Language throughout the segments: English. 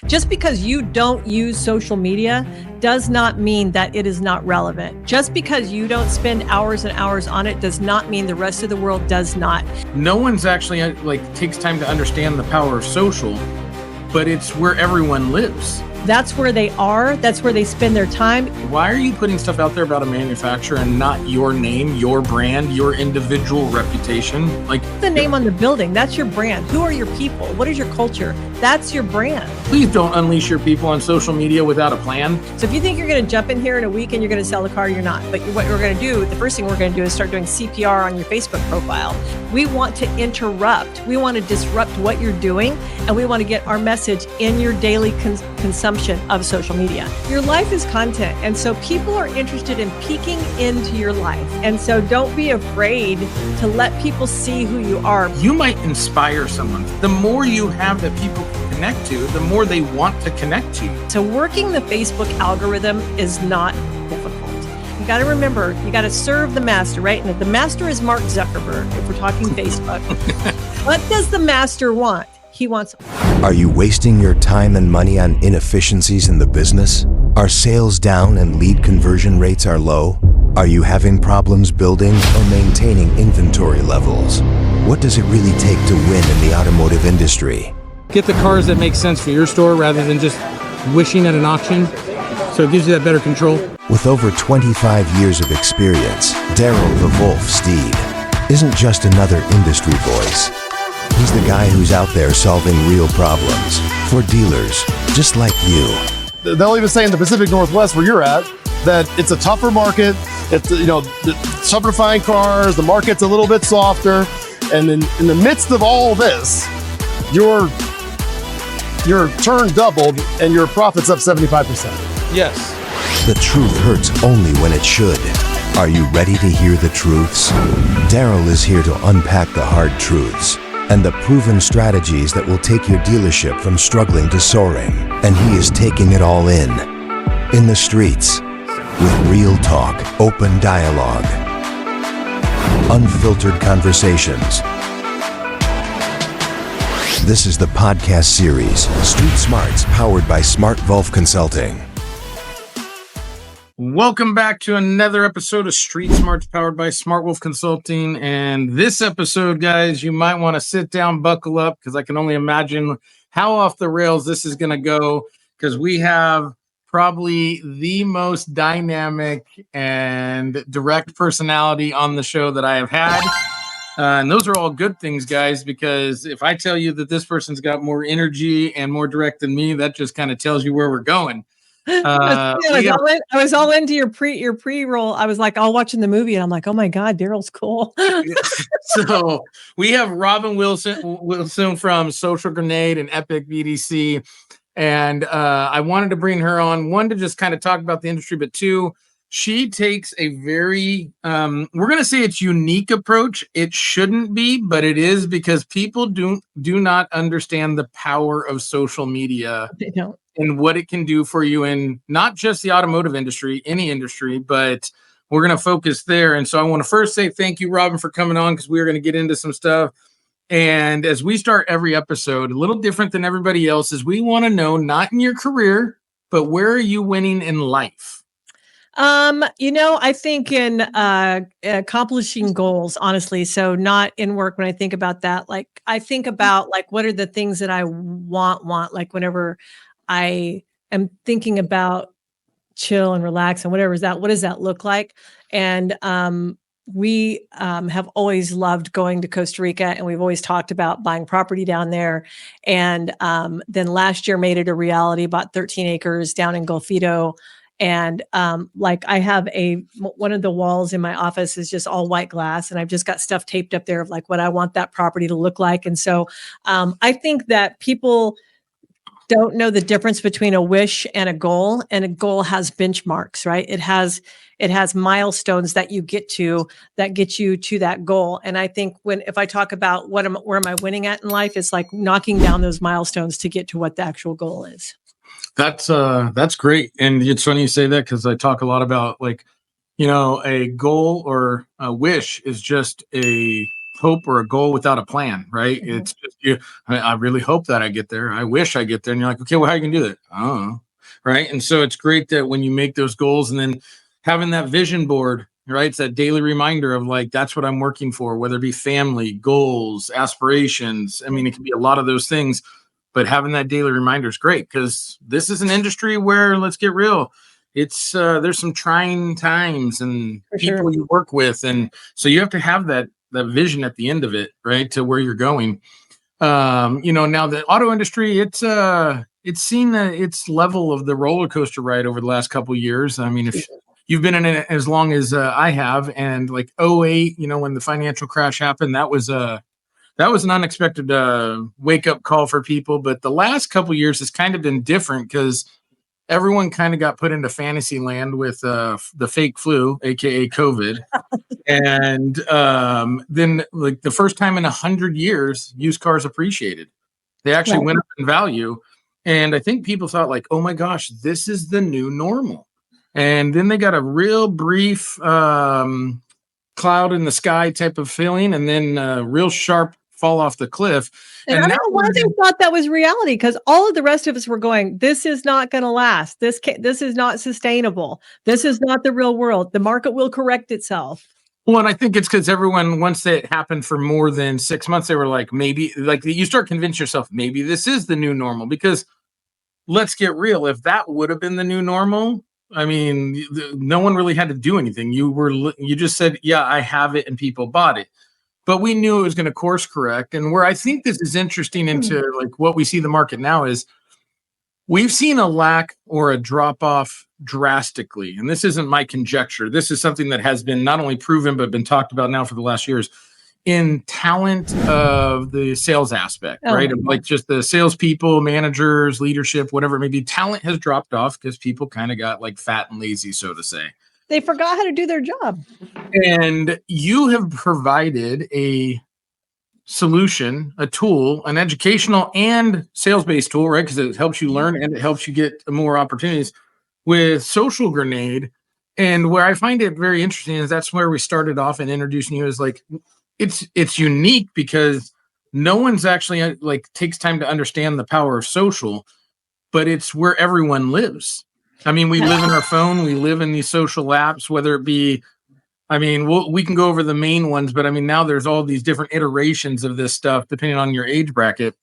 Just because you don't use social media does not mean that it is not relevant. Just because you don't spend hours and hours on it does not mean the rest of the world does not. No one's actually takes time to understand the power of social, but it's where everyone lives. That's where they are. That's where they spend their time. Why are you putting stuff out there about a manufacturer and not your name, your brand, your individual reputation? The name on the building, that's your brand. Who are your people? What is your culture? That's your brand. Please don't unleash your people on social media without a plan. So if you think you're going to jump in here in a week and you're going to sell a car, you're not. But what we're going to do, the first thing we're going to do is start doing CPR on your Facebook profile. We want to interrupt. We want to disrupt what you're doing, and we want to get our message in your daily consumption of social media. Your life is content, and so people are interested in peeking into your life. And so don't be afraid to let people see who you are. You might inspire someone. The more you have that people can connect to, the more they want to connect to you. So working the Facebook algorithm is not difficult. You got to remember, you got to serve the master, right? And if the master is Mark Zuckerberg, if we're talking Facebook, what does the master want? He wants. Are you wasting your time and money on inefficiencies in the business? Are sales down and lead conversion rates are low? Are you having problems building or maintaining inventory levels? What does it really take to win in the automotive industry? Get the cars that make sense for your store rather than just wishing at an auction. So it gives you that better control. With over 25 years of experience, Darrell the Wolf Steed isn't just another industry voice. He's the guy who's out there solving real problems for dealers just like you. They'll even say in the Pacific Northwest where you're at that it's a tougher market. It's, it's tougher to find cars. The market's a little bit softer. And in the midst of all this, your turn doubled and your profit's up 75%. Yes. The truth hurts only when it should. Are you ready to hear the truths? Darrell is here to unpack the hard truths and the proven strategies that will take your dealership from struggling to soaring. And he is taking it all in the streets, with real talk, open dialogue, unfiltered conversations. This is the podcast series, Street Smarts, powered by SmartWolf Consulting. Welcome back to another episode of Street Smarts powered by SmartWolf Consulting. And this episode, guys, you might want to sit down, buckle up, because I can only imagine how off the rails this is going to go, because we have probably the most dynamic and direct personality on the show that I have had. And those are all good things, guys, because if I tell you that this person's got more energy and more direct than me, that just kind of tells you where we're going. I was all into your pre-roll. I was like all watching the movie and I'm like, oh my God, Darrell's cool. So we have Robin Wilson from Social Grenade and Epic BDC. And I wanted to bring her on, one, to just kind of talk about the industry, but two, she takes a very, we're going to say it's unique approach. It shouldn't be, but it is, because people do not understand the power of social media. They don't. And what it can do for you in not just the automotive industry, any industry, but we're going to focus there. And so I want to first say thank you, Robin, for coming on, because we're going to get into some stuff. And as we start every episode, a little different than everybody else, is we want to know, not in your career, but where are you winning in life? I think in accomplishing goals, honestly. So not in work. When I think about that, I think about what are the things that I want, whenever I am thinking about chill and relax and whatever is that, what does that look like? And we have always loved going to Costa Rica, and we've always talked about buying property down there. And then last year made it a reality, bought 13 acres down in Golfito. And I have one of the walls in my office is just all white glass, and I've just got stuff taped up there of what I want that property to look like. And so I think that people don't know the difference between a wish and a goal has benchmarks, right? It has milestones that you get to that get you to that goal. And I think if I talk about where am I winning at in life, it's like knocking down those milestones to get to what the actual goal is. That's great. And it's funny you say that, because I talk a lot about a goal or a wish is just a hope or a goal without a plan, right? Mhm. It's just you. I really hope that I get there. I wish I get there. And you're like, okay, well, how are you gonna do that? I don't know, right? And so it's great that when you make those goals and then having that vision board, right? It's that daily reminder of like, that's what I'm working for, whether it be family, goals, aspirations. I mean, it can be a lot of those things, but having that daily reminder is great because this is an industry where, let's get real, it's there's some trying times and For people sure. you work with, and so you have to have that vision at the end of it, right, to where you're going. Now the auto industry, it's seen its level of the roller coaster ride over the last couple of years. I mean, if you've been in it as long as I have, and like '08, when the financial crash happened, that was an unexpected wake up call for people. But the last couple of years has kind of been different because everyone kind of got put into fantasy land with the fake flu, aka COVID. And then, like the first time in 100 years, used cars appreciated. They actually Right. went up in value, and I think people thought like, "Oh my gosh, this is the new normal." And then they got a real brief cloud in the sky type of feeling, and then real sharp fall off the cliff. And And I now don't know why they thought that was reality because all of the rest of us were going, "This is not gonna last. This is not sustainable. This is not the real world. The market will correct itself." well, and I think it's because everyone, once it happened for more than 6 months, they were like, maybe, like you start convincing yourself, maybe this is the new normal. Because let's get real, if that would have been the new normal, I mean, no one really had to do anything. You just said, yeah, I have it, and people bought it. But we knew it was going to course correct. And where I think this is interesting into like what we see the market now is we've seen a lack or a drop off drastically. And this isn't my conjecture. This is something that has been not only proven, but been talked about now for the last years in talent of the sales aspect, Oh right? my Of like just the salespeople, managers, leadership, whatever it may be. Talent has dropped off because people kind of got like fat and lazy, so to say. They forgot how to do their job. And you have provided a solution, a tool, an educational and sales-based tool, right? Because it helps you learn and it helps you get more opportunities with Social Grenade. And where I find it very interesting is that's where we started off and introducing you is like it's unique because no one's actually like takes time to understand the power of social, but it's where everyone lives. I mean, we live in our phone, we live in these social apps, whether it be, I mean, we can go over the main ones, but I mean, now there's all these different iterations of this stuff depending on your age bracket.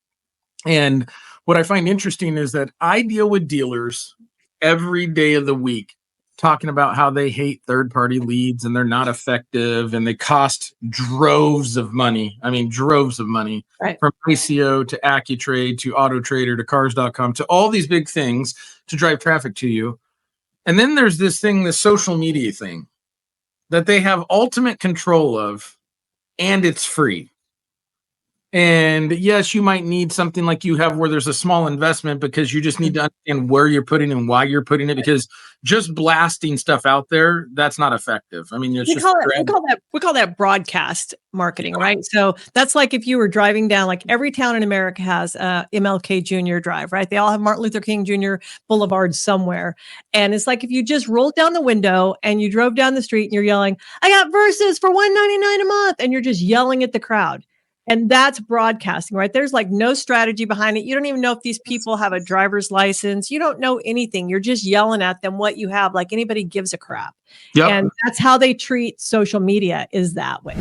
And what I find interesting is that I deal with dealers every day of the week talking about how they hate third-party leads and they're not effective and they cost droves of money. I mean, droves of money, Right. from ICO to AccuTrade to AutoTrader to Cars.com to all these big things to drive traffic to you. And then there's this thing, this social media thing that they have ultimate control of, and it's free. And yes, you might need something like you have where there's a small investment because you just need to understand where you're putting and why you're putting it, because just blasting stuff out there, that's not effective. I mean, it's We just call that broadcast marketing, right? So that's like if you were driving down, like every town in America has MLK Jr. Drive, right? They all have Martin Luther King Jr. Boulevard somewhere. And it's like if you just rolled down the window and you drove down the street and you're yelling, "I got Versus for $199 a month," and you're just yelling at the crowd. And that's broadcasting, right? There's like no strategy behind it. You don't even know if these people have a driver's license. You don't know anything. You're just yelling at them what you have, like anybody gives a crap. Yep. And that's how they treat social media, is that way.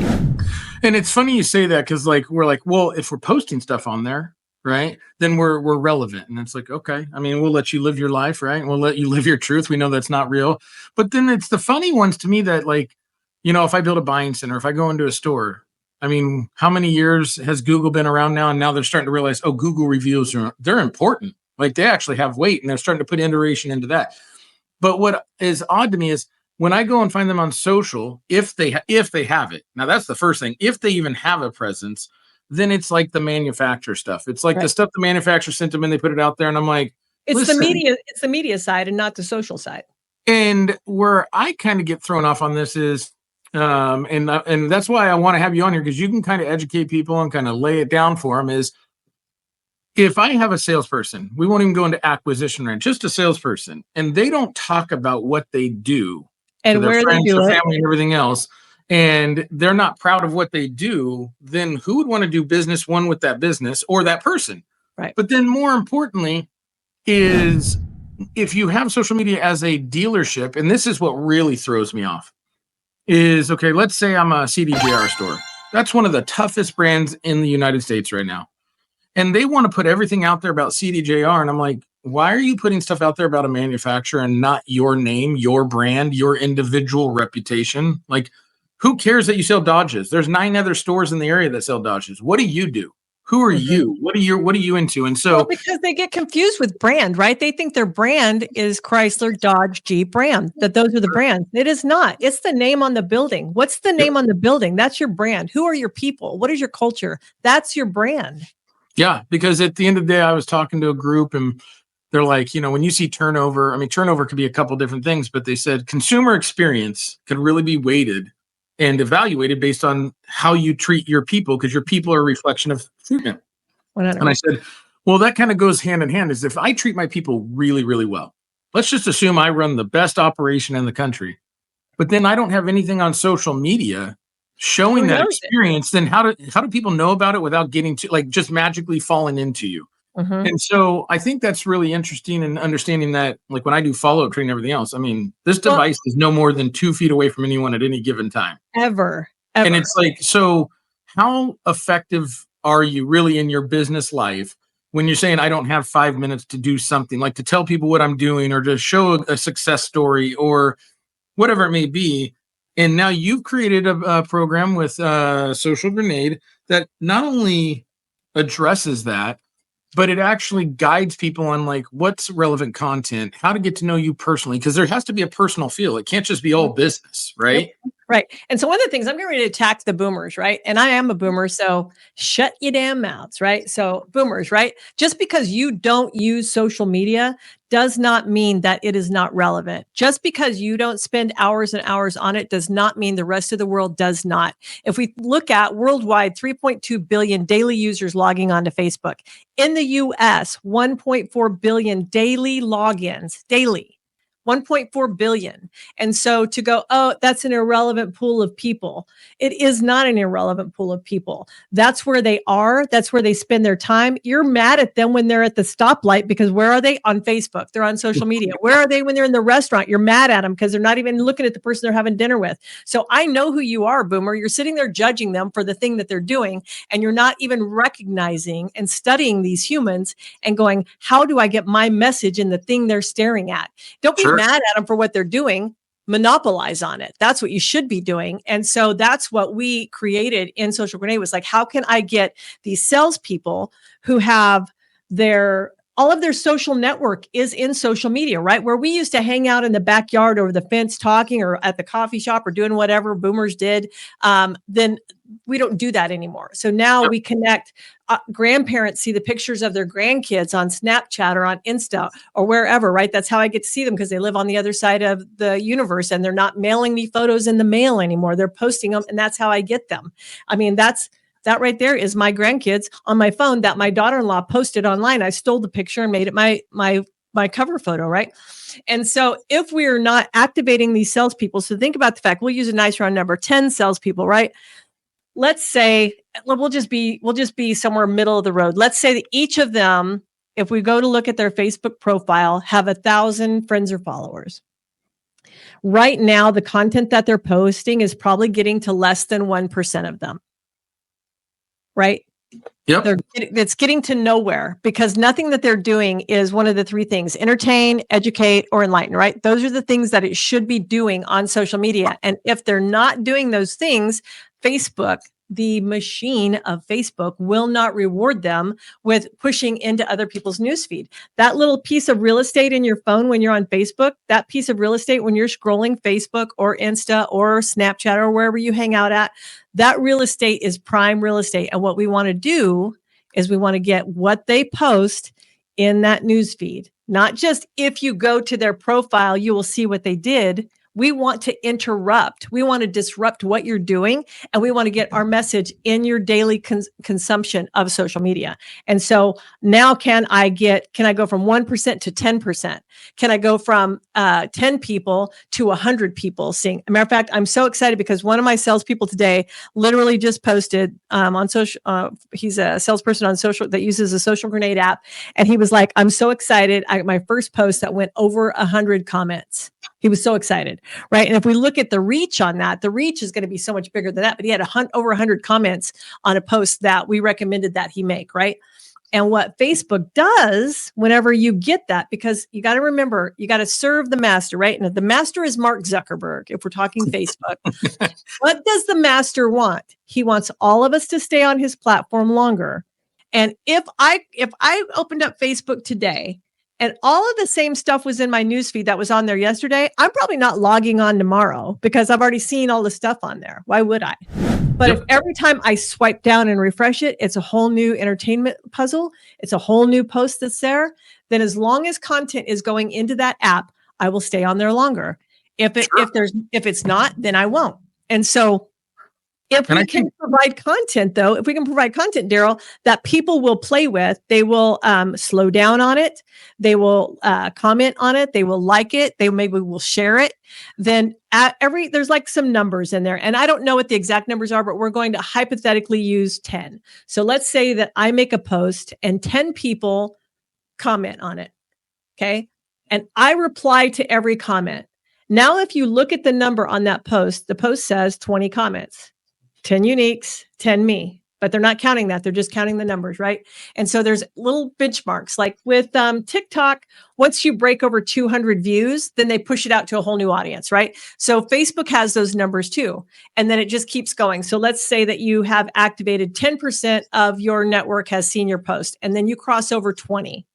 And it's funny you say that because like we're like, well, if we're posting stuff on there, right, then we're relevant. And it's like, okay, I mean, we'll let you live your life, right? We'll let you live your truth. We know that's not real. But then it's the funny ones to me that like, if I build a buying center, if I go into a store, I mean, how many years has Google been around now? And now they're starting to realize, oh, Google reviews they're important. Like they actually have weight, and they're starting to put iteration into that. But what is odd to me is when I go and find them on social, if they have it. Now that's the first thing. If they even have a presence, then it's like the manufacturer stuff. It's like the stuff the manufacturer sent them and they put it out there, and I'm like, it's the media side and not the social side. And where I kind of get thrown off on this is. And that's why I want to have you on here, because you can kind of educate people and kind of lay it down for them. Is if I have a salesperson, we won't even go into acquisition range, just a salesperson, and they don't talk about what they do and to their where friends, they do their it, family, and everything else. and they're not proud of what they do, then who would want to do business one with that business or that person? Right. But then more importantly is if you have social media as a dealership, and this is what really throws me off, is okay, let's say I'm a CDJR store. That's one of the toughest brands in the United States right now. And they want to put everything out there about CDJR. And I'm like, why are you putting stuff out there about a manufacturer and not your name, your brand, your individual reputation? Like, who cares that you sell Dodges? There's 9 other stores in the area that sell Dodges. What do you do? Who are you? What are you into? And so, well, because they get confused with brand, right? They think their brand is Chrysler, Dodge, Jeep brand, that those are the brands. It is not. It's the name on the building. What's the name on the building? That's your brand. Who are your people? What is your culture? That's your brand. Yeah, because at the end of the day, I was talking to a group and they're like, when you see turnover, I mean, turnover could be a couple different things, but they said consumer experience could really be weighted and evaluated based on how you treat your people, because your people are a reflection of treatment. 100%. And I said, well, that kind of goes hand in hand. Is if I treat my people really, really well, let's just assume I run the best operation in the country, but then I don't have anything on social media showing that experience, then how do people know about it without getting to like just magically falling into you? Mm-hmm. And so I think that's really interesting in understanding that, like when I do follow-up training and everything else, I mean, this device is no more than 2 feet away from anyone at any given time. Ever. And it's like, so how effective are you really in your business life when you're saying, I don't have 5 minutes to do something, like to tell people what I'm doing or to show a success story or whatever it may be. And now you've created a program with Social Grenade that not only addresses that, but it actually guides people on like what's relevant content, how to get to know you personally, because there has to be a personal feel. It can't just be all business, right? Yep. Right. And so one of the things I'm getting ready to attack the boomers, right? And I am a boomer, so shut your damn mouths, right? So boomers, right? Just because you don't use social media does not mean that it is not relevant. Just because you don't spend hours and hours on it does not mean the rest of the world does not. If we look at worldwide, 3.2 billion daily users logging onto Facebook. In the US, 1.4 billion daily logins, daily. 1.4 billion. And so to go, oh, that's an irrelevant pool of people. It is not an irrelevant pool of people. That's where they are. That's where they spend their time. You're mad at them when they're at the stoplight because where are they? On Facebook. They're on social media. Where are they when they're in the restaurant? You're mad at them because they're not even looking at the person they're having dinner with. So I know who you are, boomer. You're sitting there judging them for the thing that they're doing. And you're not even recognizing and studying these humans and going, how do I get my message in the thing they're staring at? Don't be mad at them for what they're doing. Monopolize on it. That's what you should be doing. And so that's what we created in Social Grenade was like, how can I get these salespeople who have all of their social network is in social media, right? Where we used to hang out in the backyard over the fence talking or at the coffee shop or doing whatever boomers did. Then we don't do that anymore. So now we connect. Grandparents see the pictures of their grandkids on Snapchat or on Insta or wherever, right? That's how I get to see them because they live on the other side of the universe and they're not mailing me photos in the mail anymore. They're posting them and that's how I get them. I mean, that right there is my grandkids on my phone that my daughter-in-law posted online. I stole the picture and made it my cover photo, right? And so if we're not activating these salespeople, so think about the fact, we'll use a nice round number, 10 salespeople, right? Let's say we'll just be somewhere middle of the road. Let's say that each of them, if we go to look at their Facebook profile, have 1,000 friends or followers. Right now, the content that they're posting is probably getting to less than 1% of them. Right? Yep. It's getting to nowhere because nothing that they're doing is one of the 3 things: entertain, educate, or enlighten, right? Those are the things that it should be doing on social media. And if they're not doing those things, Facebook, the machine of Facebook, will not reward them with pushing into other people's newsfeed. That little piece of real estate in your phone when you're on Facebook, that piece of real estate when you're scrolling Facebook or Insta or Snapchat or wherever you hang out at, that real estate is prime real estate. And what we want to do is we want to get what they post in that newsfeed. Not just if you go to their profile, you will see what they did. We want to interrupt. We want to disrupt what you're doing, and we want to get our message in your daily consumption of social media. And so now can I go from 1% to 10%? Can I go from 10 people to 100 people seeing? As a matter of fact, I'm so excited because one of my salespeople today literally just posted on social. He's a salesperson on social that uses a social grenade app. And he was like, I'm so excited. I got my first post that went over 100 comments. He was so excited, right? And if we look at the reach on that, the reach is going to be so much bigger than that. But he had over 100 comments on a post that we recommended that he make, right? And what Facebook does whenever you get that, because you got to remember, you got to serve the master, right? And if the master is Mark Zuckerberg, if we're talking Facebook, what does the master want? He wants all of us to stay on his platform longer. And if I opened up Facebook today and all of the same stuff was in my newsfeed that was on there yesterday, I'm probably not logging on tomorrow because I've already seen all the stuff on there. Why would I? But if every time I swipe down and refresh it, it's a whole new entertainment puzzle, it's a whole new post that's there, then as long as content is going into that app, I will stay on there longer. If it's not, then I won't. And so if we can provide content, Darrell, that people will play with, they will slow down on it, they will comment on it, they will like it, they maybe will share it. Then there's like some numbers in there, and I don't know what the exact numbers are, but we're going to hypothetically use 10. So let's say that I make a post and 10 people comment on it, okay, and I reply to every comment. Now, if you look at the number on that post, the post says 20 comments. 10 uniques, 10 me, but they're not counting that. They're just counting the numbers, right? And so there's little benchmarks like with TikTok. Once you break over 200 views, then they push it out to a whole new audience, right? So Facebook has those numbers too. And then it just keeps going. So let's say that you have activated 10% of your network has seen your post, and then you cross over 20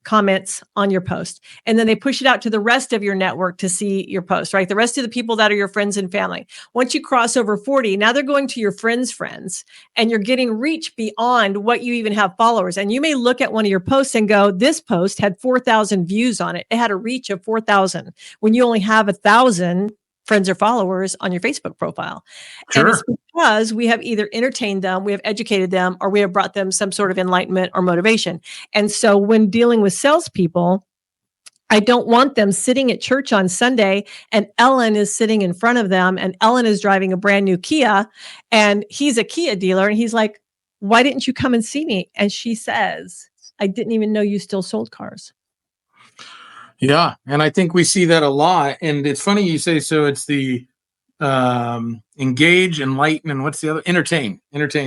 comments on your post. And then they push it out to the rest of your network to see your post, right? The rest of the people that are your friends and family. Once you cross over 40, now they're going to your friends' friends, and you're getting reach beyond what you even have followers. And you may look at one of your posts and go, this post had 4,000 views on it. It had a reach of 4,000 when you only have 1,000 friends or followers on your Facebook profile. Sure. And it's because we have either entertained them, we have educated them, or we have brought them some sort of enlightenment or motivation. And so when dealing with salespeople, I don't want them sitting at church on Sunday and Ellen is sitting in front of them and Ellen is driving a brand new Kia and he's a Kia dealer and he's like, why didn't you come and see me? And she says, I didn't even know you still sold cars. Yeah. And I think we see that a lot. And it's funny you say, so it's the engage, enlighten, and what's the other? Entertain.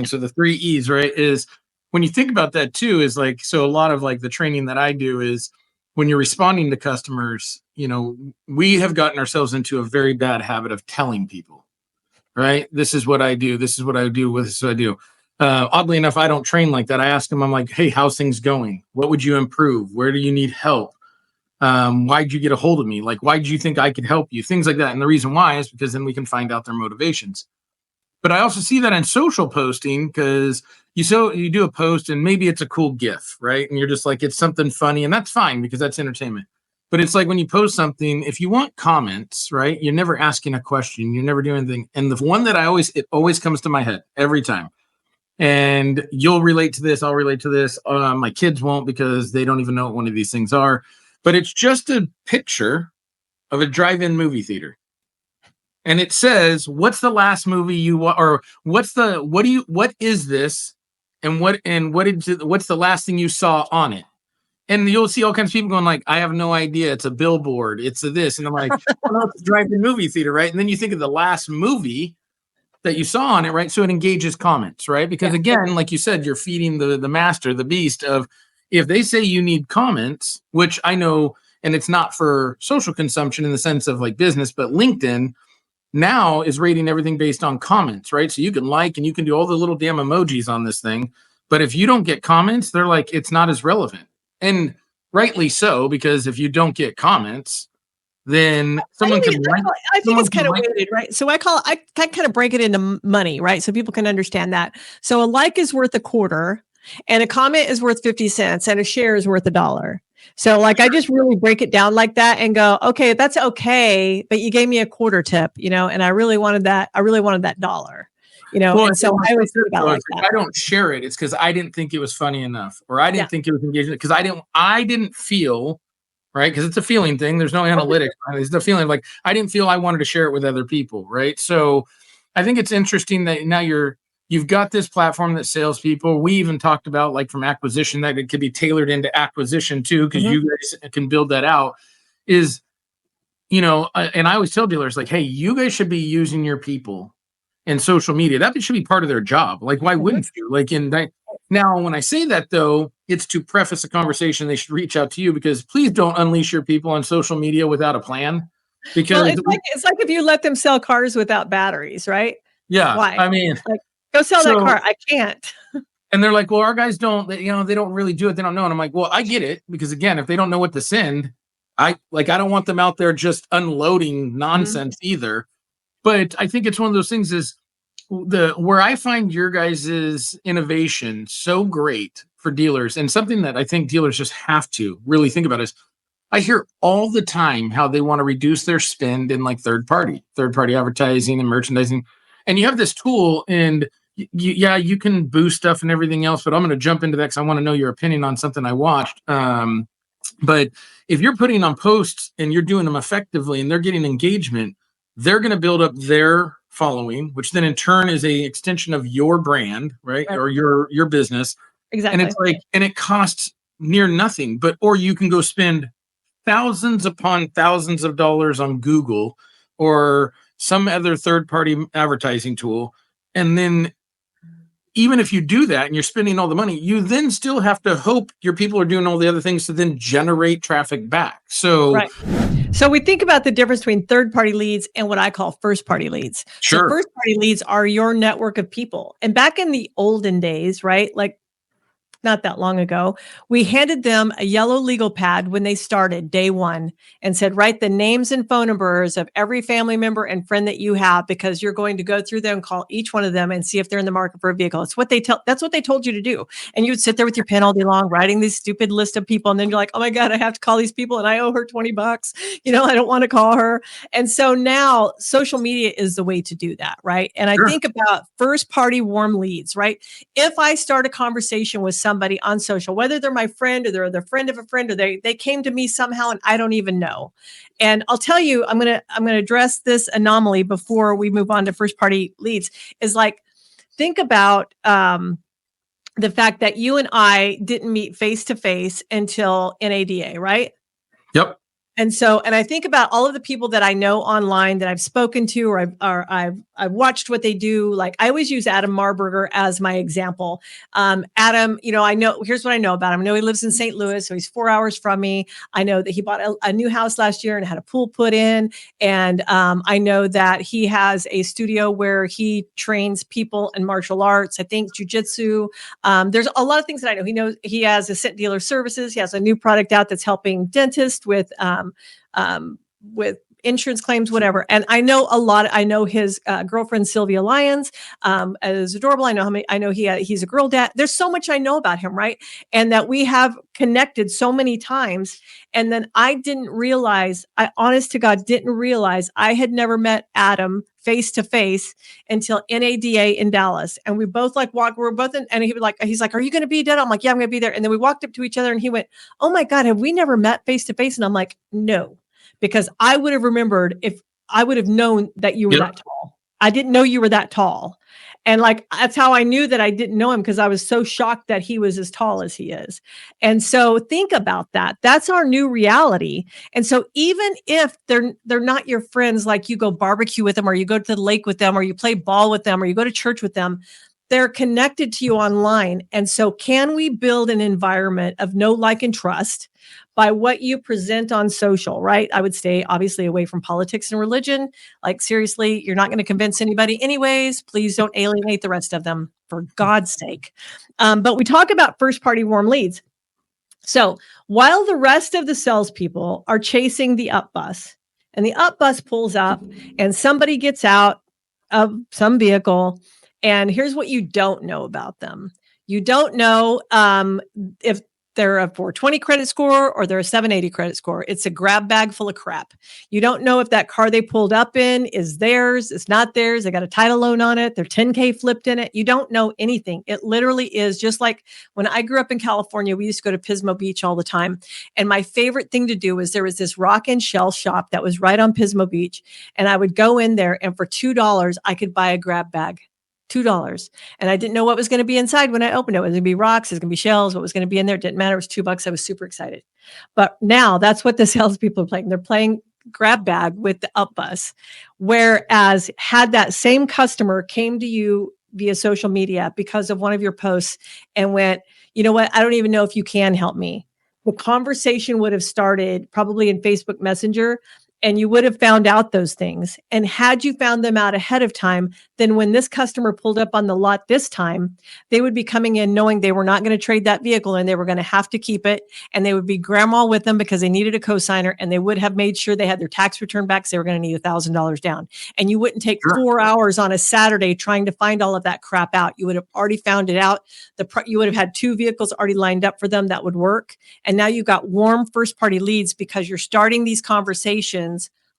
So the 3 E's, right? Is when you think about that too, is like, so a lot of like the training that I do is when you're responding to customers, you know, we have gotten ourselves into a very bad habit of telling people, right? This is what I do. This is what I do. This is what I do. Oddly enough, I don't train like that. I ask them, I'm like, hey, how's things going? What would you improve? Where do you need help? Why'd you get a hold of me? Like, why do you think I could help you? Things like that. And the reason why is because then we can find out their motivations. But I also see that in social posting because you do a post and maybe it's a cool GIF, right? And you're just like, it's something funny and that's fine because that's entertainment. But it's like when you post something, if you want comments, right? You're never asking a question. You're never doing anything. And the one that it always comes to my head every time. And you'll relate to this. I'll relate to this. My kids won't because they don't even know what one of these things are. But it's just a picture of a drive-in movie theater. And it says, what's the last movie you or what is this? And what's the last thing you saw on it? And you'll see all kinds of people going like, I have no idea. It's a billboard. It's a this. And I'm like, well, it's a drive-in movie theater, right? And then you think of the last movie that you saw on it, right? So it engages comments, right? Because again, like you said, you're feeding the master, the beast of, if they say you need comments, which I know, and it's not for social consumption in the sense of like business, but LinkedIn now is rating everything based on comments, right? So you can like, and you can do all the little damn emojis on this thing. But if you don't get comments, they're like, it's not as relevant. And rightly so, because if you don't get comments, then someone can like. I think it's kind of weighted, right? So I kind of break it into money, right? So people can understand that. So a like is worth $0.25. And a comment is worth 50 cents and a share is worth $1. So like, I just really break it down like that and go, okay, that's okay. But you gave me a quarter tip, and I really wanted that. I really wanted that dollar, Well, and so I always think about like if that. I don't share it, it's because I didn't think it was funny enough, or I didn't think it was engaging, because I didn't feel right, because it's a feeling thing. There's no analytics. It's the feeling like I didn't feel I wanted to share it with other people, right? So I think it's interesting that now you've got this platform that salespeople. We even talked about like from acquisition that it could be tailored into acquisition too, because you guys can build that out. And I always tell dealers like, hey, you guys should be using your people in social media. That should be part of their job. Like, why wouldn't you? Like, now when I say that though, it's to preface a conversation. They should reach out to you, because please don't unleash your people on social media without a plan. Because it's like if you let them sell cars without batteries, right? Yeah, Why? I mean, like, go sell that car. I can't. And they're like, well, our guys don't. They don't really do it. They don't know. And I'm like, well, I get it, because again, if they don't know what to send, I don't want them out there just unloading nonsense either. But I think it's one of those things is where I find your guys' innovation so great for dealers, and something that I think dealers just have to really think about is I hear all the time how they want to reduce their spend in like third party advertising and merchandising. And you have this tool, and you can boost stuff and everything else, but I'm going to jump into that because I want to know your opinion on something I watched. But if you're putting on posts and you're doing them effectively and they're getting engagement, they're going to build up their following, which then in turn is a extension of your brand, right? Or your business. Exactly. And it's like, and it costs near nothing, or you can go spend thousands upon thousands of dollars on Google or some other third-party advertising tool. And then even if you do that and you're spending all the money, you then still have to hope your people are doing all the other things to then generate traffic back. So, right. So we think about the difference between third-party leads and what I call first-party leads. Sure. So first-party leads are your network of people. And back in the olden days, right? Like not that long ago, we handed them a yellow legal pad when they started day one and said, write the names and phone numbers of every family member and friend that you have, because you're going to go through them and call each one of them and see if they're in the market for a vehicle. That's what they told you to do. And you would sit there with your pen all day long, writing this stupid list of people. And then you're like, oh my God, I have to call these people and I owe her $20. I don't want to call her. And so now social media is the way to do that. Right. And I think about first party warm leads, right? If I start a conversation with somebody on social, whether they're my friend or they're the friend of a friend, or they came to me somehow and I don't even know. And I'll tell you, I'm going to address this anomaly before we move on to first party leads, is like, think about the fact that you and I didn't meet face to face until NADA, right? Yep. And I think about all of the people that I know online that I've spoken to, or I've watched what they do. Like I always use Adam Marburger as my example. Adam, I know, here's what I know about him. I know he lives in St. Louis, so he's 4 hours from me. I know that he bought a new house last year and had a pool put in. And I know that he has a studio where he trains people in martial arts, I think jujitsu. There's a lot of things that I know. He knows he has Ascent Dealer Services. He has a new product out that's helping dentists with insurance claims, whatever. And I know I know his girlfriend, Sylvia Lyons, is adorable. I know he's a girl dad. There's so much I know about him, right? And that we have connected so many times. And then I honest to God, didn't realize I had never met Adam face to face until NADA in Dallas. And we both we're both in, and he's like, are you going to be dead? I'm like, yeah, I'm going to be there. And then we walked up to each other and he went, oh my God, have we never met face to face? And I'm like, no, because I would have remembered if I would have known that you were that tall. I didn't know you were that tall. And that's how I knew that I didn't know him, because I was so shocked that he was as tall as he is. And so think about that. That's our new reality. And so even if they're not your friends, like you go barbecue with them, or you go to the lake with them, or you play ball with them, or you go to church with them, they're connected to you online. And so can we build an environment of know, like, and trust by what you present on social, right? I would stay obviously away from politics and religion. Like seriously, you're not going to convince anybody anyways. Please don't alienate the rest of them, for God's sake. But we talk about first party warm leads. So while the rest of the salespeople are chasing the up bus, and the up bus pulls up and somebody gets out of some vehicle, and here's what you don't know about them. You don't know if they're a 420 credit score or they're a 780 credit score. It's a grab bag full of crap. You don't know if that car they pulled up in is theirs, it's not theirs. They got a title loan on it. They're 10K flipped in it. You don't know anything. It literally is just like when I grew up in California, we used to go to Pismo Beach all the time. And my favorite thing to do was there was this rock and shell shop that was right on Pismo Beach. And I would go in there and for $2, I could buy a grab bag. $2. And I didn't know what was going to be inside when I opened it. It was going to be rocks, it was going to be shells, what was going to be in there. It didn't matter. It was $2. I was super excited. But now that's what the salespeople are playing. They're playing grab bag with the up bus. Whereas had that same customer came to you via social media because of one of your posts and went, you know what? I don't even know if you can help me. The conversation would have started probably in Facebook Messenger, and you would have found out those things. And had you found them out ahead of time, then when this customer pulled up on the lot this time, they would be coming in knowing they were not going to trade that vehicle and they were going to have to keep it. And they would be grandma with them because they needed a cosigner, and they would have made sure they had their tax return back. So they were going to need $1,000 down. And you wouldn't take 4 hours on a Saturday trying to find all of that crap out. You would have already found it out. You would have had 2 vehicles already lined up for them that would work. And now you got warm first party leads because you're starting these conversations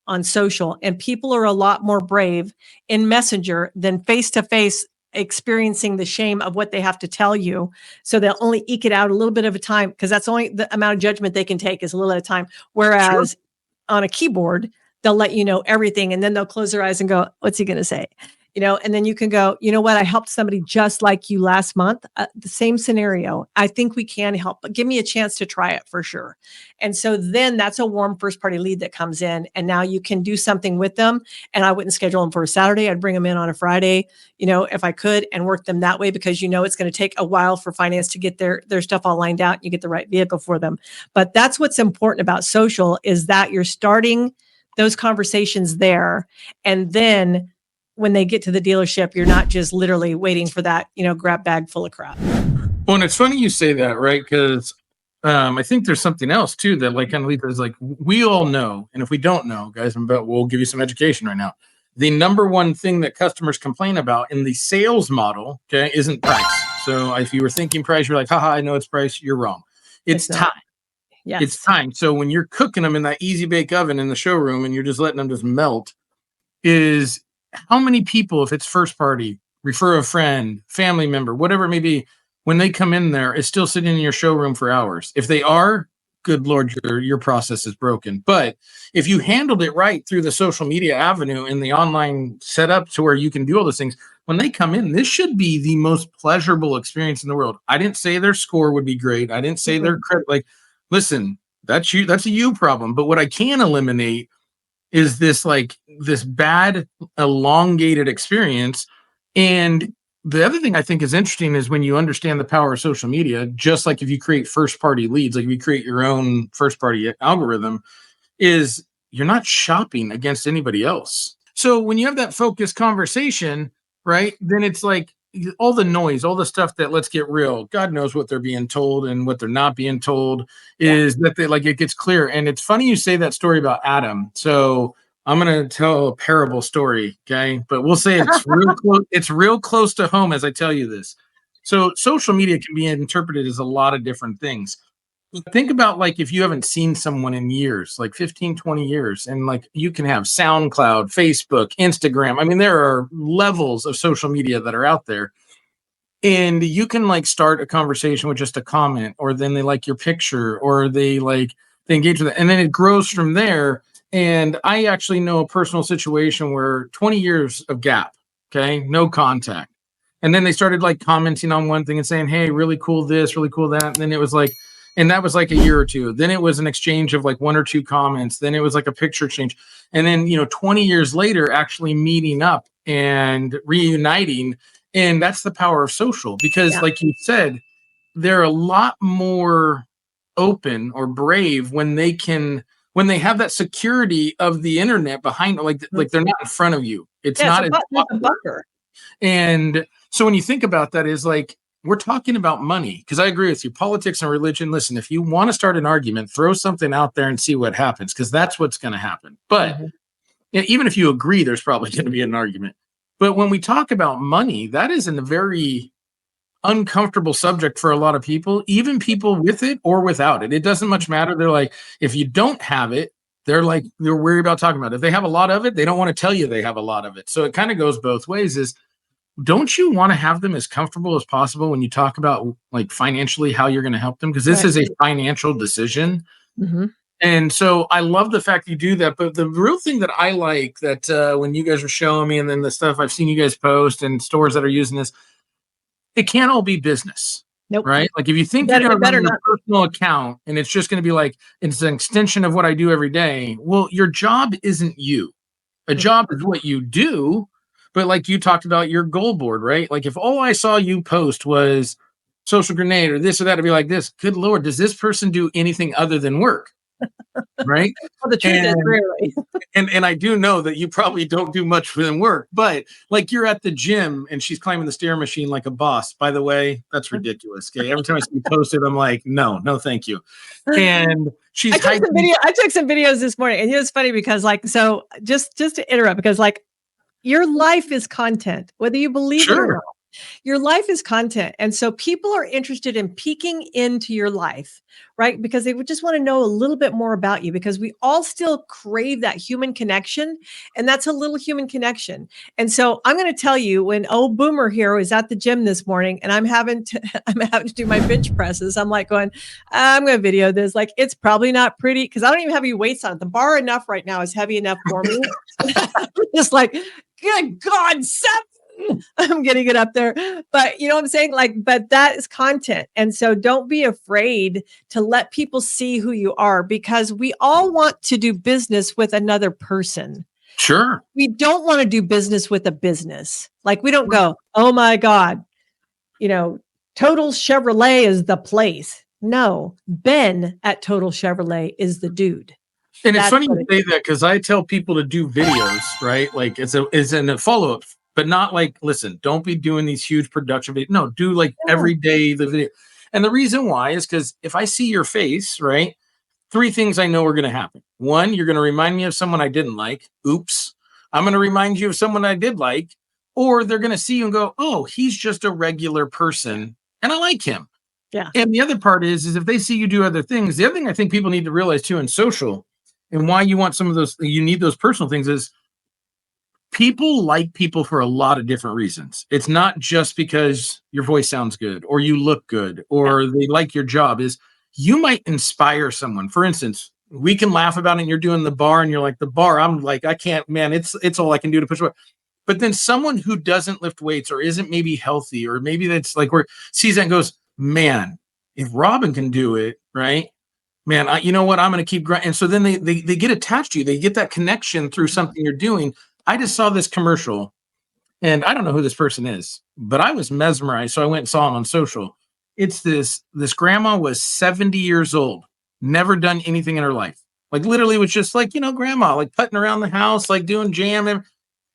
on social, and people are a lot more brave in Messenger than face to face, experiencing the shame of what they have to tell you. So they'll only eke it out a little bit of a time because that's only the amount of judgment they can take is a little at a time. Whereas on a keyboard, they'll let you know everything, and then they'll close their eyes and go, what's he going to say? And then you can go, you know what? I helped somebody just like you last month. The same scenario. I think we can help, but give me a chance to try it for sure. And so then that's a warm first party lead that comes in, and now you can do something with them. And I wouldn't schedule them for a Saturday. I'd bring them in on a Friday, if I could, and work them that way because it's going to take a while for finance to get their stuff all lined out and you get the right vehicle for them. But that's what's important about social is that you're starting those conversations there. And then when they get to the dealership, you're not just literally waiting for that, grab bag full of crap. Well, and it's funny you say that, right? Because I think there's something else too that kind of leads like we all know, and if we don't know, guys, we'll give you some education right now. The number one thing that customers complain about in the sales model, okay, isn't price. So if you were thinking price, you're like, haha, I know it's price. You're wrong. It's time. Yes. It's time. So when you're cooking them in that easy bake oven in the showroom and you're just letting them just melt, is how many people, if it's first party, refer a friend, family member, whatever it may be, when they come in there, is still sitting in your showroom for hours? If they are, good Lord, your process is broken. But if you handled it right through the social media avenue and the online setup to where you can do all those things, when they come in, this should be the most pleasurable experience in the world. I didn't say their score would be great. I didn't say their credit. Listen, that's a you problem. But what I can eliminate is this bad elongated experience. And the other thing I think is interesting is when you understand the power of social media, just like if you create first party leads, like if you create your own first party algorithm, is you're not shopping against anybody else. So when you have that focused conversation, right, then it's like all the noise, all the stuff that, let's get real, God knows what they're being told and what they're not being told, is that it gets clear. And it's funny you say that story about Adam. So I'm going to tell a parable story, okay? But we'll say it's real close. It's real close to home as I tell you this. So social media can be interpreted as a lot of different things. Think about if you haven't seen someone in years, 15, 20 years, and you can have SoundCloud, Facebook, Instagram. I mean, there are levels of social media that are out there. And you can start a conversation with just a comment, or then they like your picture, or they engage with it. And then it grows from there. And I actually know a personal situation where 20 years of gap, okay, no contact. And then they started commenting on one thing and saying, hey, really cool this, really cool that. And then it was and that was a year or two. Then it was an exchange of 1 or 2 comments. Then it was a picture exchange. And then, 20 years later, actually meeting up and reuniting. And that's the power of social, because like you said, they're a lot more open or brave when they have that security of the internet behind, they're not in front of you. It's not a bunker. And so when you think about that, is we're talking about money, because I agree with you. Politics and religion. Listen, if you want to start an argument, throw something out there and see what happens, because that's what's going to happen. But even if you agree, there's probably going to be an argument. But when we talk about money, that is in a very uncomfortable subject for a lot of people, even people with it or without it. It doesn't much matter. They're like, if you don't have it, they're worried about talking about it. If they have a lot of it, they don't want to tell you they have a lot of it. So it kind of goes both ways. Is don't you want to have them as comfortable as possible when you talk about like financially how you're going to help them? Because this is a financial decision. Mm-hmm. And so I love the fact you do that. But the real thing that I like that when you guys are showing me and then the stuff I've seen you guys post and stores that are using this, it can't all be business. Nope. Right? Like if you think you're going to run your personal account and it's just going to be like, it's an extension of what I do every day. Well, your job isn't you. A job is what you do. But like you talked about your goal board, right? Like if all I saw you post was social grenade or this or that, to be like this, good Lord, does this person do anything other than work? Right? Well, the truth is rarely. and I do know that you probably don't do much for them work, but like you're at the gym and she's climbing the stair machine like a boss. By the way, that's ridiculous. Okay. Every time I see you post it, I'm like, no, thank you. And she's I took some videos this morning, and it was funny because like, so just to interrupt, because like your life is content, whether you believe it or not. Your life is content. And so people are interested in peeking into your life, right? Because they would just want to know a little bit more about you, because we all still crave that human connection. And that's a little human connection. And so I'm going to tell you, when old Boomer here was at the gym this morning and I'm having to do my bench presses, I'm like going, I'm going to video this. Like, it's probably not pretty because I don't even have any weights on it. The bar enough right now is heavy enough for me. Just like, good God, I'm getting it up there. But you know what I'm saying? Like, but that is content. And so don't be afraid to let people see who you are, because we all want to do business with another person. Sure. We don't want to do business with a business. Like, we don't go, oh my God, Total Chevrolet is the place. No, Ben at Total Chevrolet is the dude. And it's funny you say that, because I tell people to do videos, right? Like it's in a follow-up. But not like, listen, don't be doing these huge production videos. No, do like every day the video. And the reason why is because if I see your face, right, 3 things I know are going to happen. 1, you're going to remind me of someone I didn't like. Oops. I'm going to remind you of someone I did like. Or they're going to see you and go, oh, he's just a regular person and I like him. Yeah. And the other part is if they see you do other things, the other thing I think people need to realize too in social, and why you want some of those, you need those personal things, is people like people for a lot of different reasons. It's not just because your voice sounds good or you look good or they like your job. Is you might inspire someone. For instance, we can laugh about it and you're doing the bar and you're like, the bar, I'm like, I can't, man, it's all I can do to push away. But then someone who doesn't lift weights or isn't maybe healthy, or maybe that's like where sees that and goes, man, if Robin can do it, right? Man, you know what? I'm going to keep grinding. And so then they get attached to you. They get that connection through something you're doing. I just saw this commercial, and I don't know who this person is, but I was mesmerized. So I went and saw him on social. It's this grandma was 70 years old, never done anything in her life. Like literally was just like, grandma, like putting around the house, like doing jam.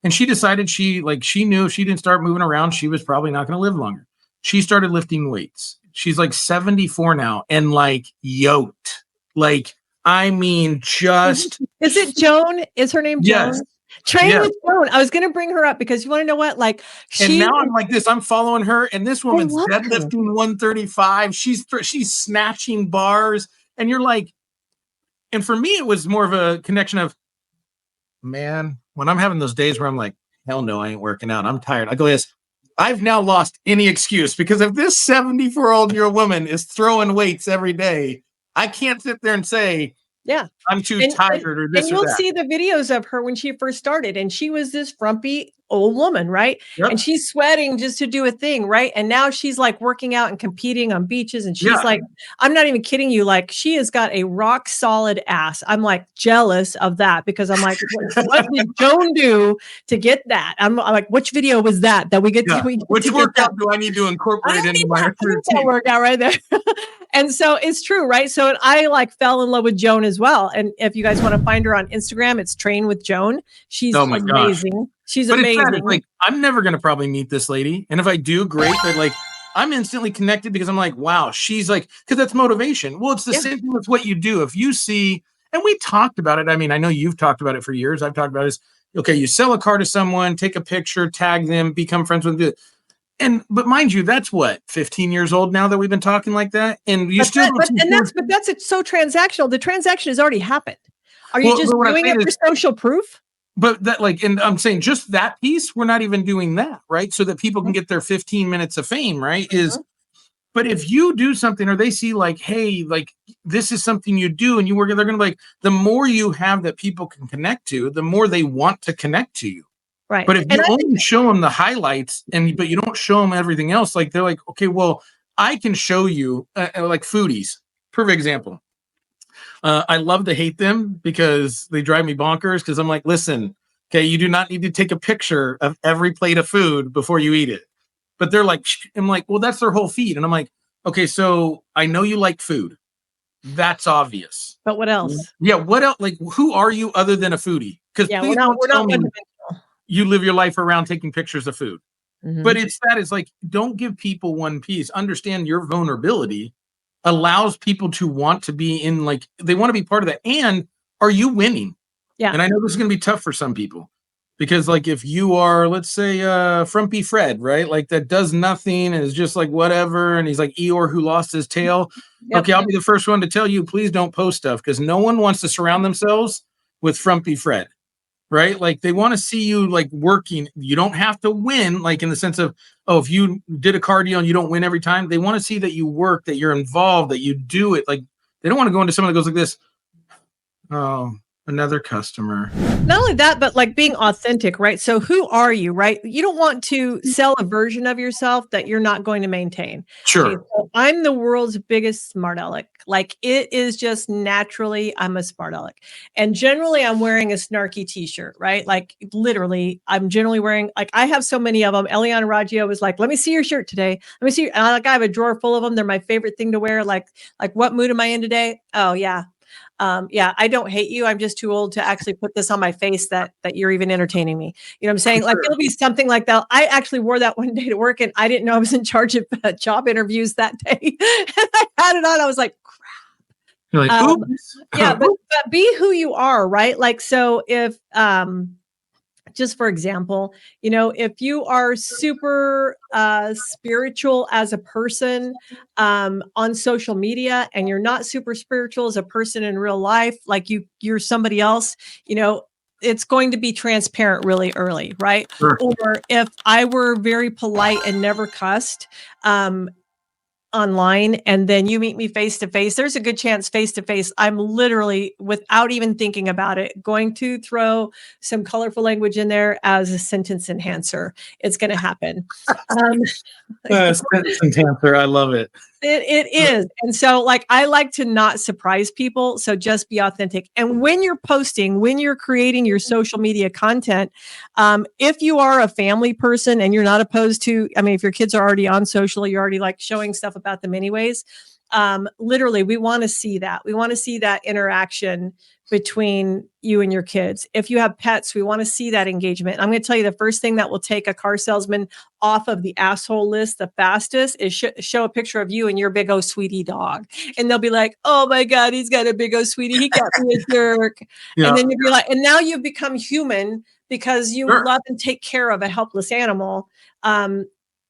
And she decided she knew if she didn't start moving around, she was probably not going to live longer. She started lifting weights. She's like 74 now and like yoked. Like, I mean, just. Is it Joan? Is her name Joan? Yes. Train with Joan. I was going to bring her up because you want to know what? Like, and now I'm like this. I'm following her, and this woman's deadlifting 135. She's snatching bars, and you're like, and for me, it was more of a connection of, man, when I'm having those days where I'm like, hell no, I ain't working out. I'm tired. I go, yes, I've now lost any excuse, because if this 74-year-old woman is throwing weights every day, I can't sit there and say, yeah, I'm too tired or this or that. And you'll see the videos of her when she first started, and she was this frumpy old woman, right? Yep. And she's sweating just to do a thing, right? And now she's like working out and competing on beaches, and she's like, I'm not even kidding you, like she has got a rock solid ass. I'm like jealous of that, because I'm like, what did Joan do to get that? I'm like, which video was that we get to? Which workout do I need to incorporate into my routine? Workout right there. And so it's true, right? So I like fell in love with Joan as well. And if you guys want to find her on Instagram, it's Train with Joan. She's amazing. Gosh. She's but amazing. It's like, I'm never going to probably meet this lady. And if I do, great. But like, I'm instantly connected, because I'm like, wow, she's like, because that's motivation. Well, it's the same thing with what you do. If you see, and we talked about it. I mean, I know you've talked about it for years. I've talked about it. Okay, you sell a car to someone, take a picture, tag them, become friends with them. but mind you, that's what 15 years old now that we've been talking like that, and you that's it's so transactional. The transaction has already happened. Are you just doing it for social proof? But that, like, and I'm saying just that piece, we're not even doing that, right? So that people can get their 15 minutes of fame, right? But if you do something, or they see like, hey, like this is something you do, and you work, they're going to be like, the more you have that people can connect to, the more they want to connect to you. Right. But if you only show them the highlights, but you don't show them everything else, like they're like, okay, well, I can show you like foodies. Perfect example. I love to hate them because they drive me bonkers, because I'm like, listen, okay, you do not need to take a picture of every plate of food before you eat it. But they're like, I'm like, well, that's their whole feed. And I'm like, okay, so I know you like food. That's obvious. But what else? Yeah, what else? Like, who are you other than a foodie? Because we're not you live your life around taking pictures of food. But it's like, don't give people one piece. Understand your vulnerability allows people to want to be in, like, they want to be part of that. And are you winning? Yeah. And I know this is going to be tough for some people, because like if you are, let's say, Frumpy Fred, right? Like that does nothing and is just like whatever. And he's like Eeyore who lost his tail. Yep. Okay, I'll be the first one to tell you, please don't post stuff, because no one wants to surround themselves with Frumpy Fred. Right? Like they want to see you like working. You don't have to win, like in the sense of, oh, if you did a car deal and you don't win every time, they want to see that you work, that you're involved, that you do it. Like they don't want to go into someone that goes like this. Oh, another customer. Not only that, but like being authentic, right? So who are you, right? You don't want to sell a version of yourself that you're not going to maintain. Sure. Okay, so I'm the world's biggest smart aleck. Like it is just naturally, I'm a smart aleck. And generally I'm wearing a snarky t-shirt, right? Like literally, I'm generally wearing, like I have so many of them. Eliana Raggio was like, let me see your shirt today. Let me see. And I have a drawer full of them. They're my favorite thing to wear. Like what mood am I in today? Oh yeah. I don't hate you. I'm just too old to actually put this on my face that you're even entertaining me. You know what I'm saying? Like it'll be something like that. I actually wore that one day to work, and I didn't know I was in charge of job interviews that day. And I had it on. I was like, crap. You're like, oops. Yeah, but be who you are, right? Like, so if, just for example, you know, if you are super spiritual as a person on social media, and you're not super spiritual as a person in real life, like you're somebody else, you know, it's going to be transparent really early, right? Sure. Or if I were very polite and never cussed, online, and then you meet me face to face, there's a good chance face to face, I'm literally, without even thinking about it, going to throw some colorful language in there as a sentence enhancer. It's going to happen. Sentence enhancer. I love it. It is. And so like, I like to not surprise people. So just be authentic. And when you're posting, when you're creating your social media content, if you are a family person and you're not opposed to, I mean, if your kids are already on social, you're already like showing stuff about them anyways. Literally, we want to see that. We want to see that interaction between you and your kids. If you have pets, we want to see that engagement. I'm going to tell you the first thing that will take a car salesman off of the asshole list the fastest is show a picture of you and your big old sweetie dog. And they'll be like, oh my God, he's got a big old sweetie. He got me a jerk. Yeah. And then you'll be like, and now you've become human because you love and take care of a helpless animal.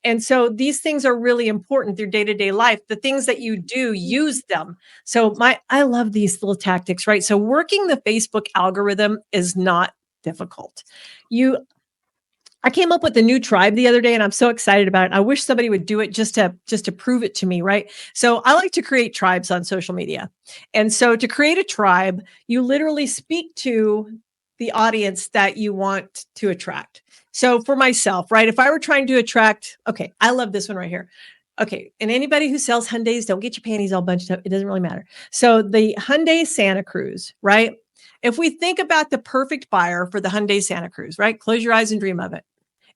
And so these things are really important through day-to-day life. The things that you do, use them. So I love these little tactics, right? So working the Facebook algorithm is not difficult. I came up with a new tribe the other day, and I'm so excited about it. I wish somebody would do it just to prove it to me, right? So I like to create tribes on social media. And so to create a tribe, you literally speak to the audience that you want to attract. So for myself, right, if I were trying to attract, okay, I love this one right here. Okay, and anybody who sells Hyundais, don't get your panties all bunched up. It doesn't really matter. So the Hyundai Santa Cruz, right? If we think about the perfect buyer for the Hyundai Santa Cruz, right? Close your eyes and dream of it.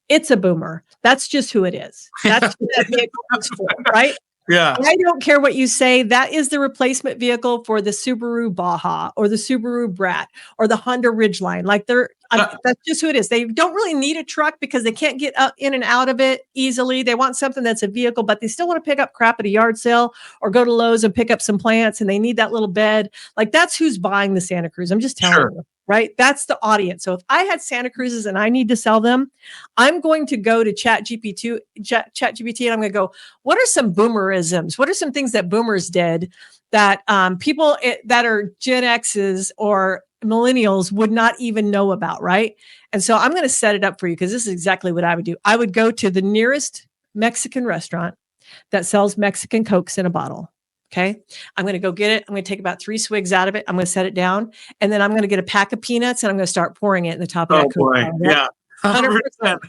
It's a boomer. That's just who it is. That's who that vehicle is for, right? Yeah. I don't care what you say. That is the replacement vehicle for the Subaru Baja or the Subaru Brat or the Honda Ridgeline. Like That's just who it is. They don't really need a truck because they can't get up in and out of it easily. They want something that's a vehicle, but they still want to pick up crap at a yard sale or go to Lowe's and pick up some plants, and they need that little bed. Like, that's who's buying the Santa Cruz. I'm just telling you, right? That's the audience. So if I had Santa Cruzes and I need to sell them, I'm going to go to ChatGPT, and I'm going to go, what are some boomerisms? What are some things that boomers did that people that are Gen X's or millennials would not even know about, right? And so I'm going to set it up for you because this is exactly what I would do. I would go to the nearest Mexican restaurant that sells Mexican Cokes in a bottle. Okay. I'm going to go get it. I'm going to take about 3 swigs out of it. I'm going to set it down. And then I'm going to get a pack of peanuts and I'm going to start pouring it in the top of that Coke bottle. Yeah. 100%. And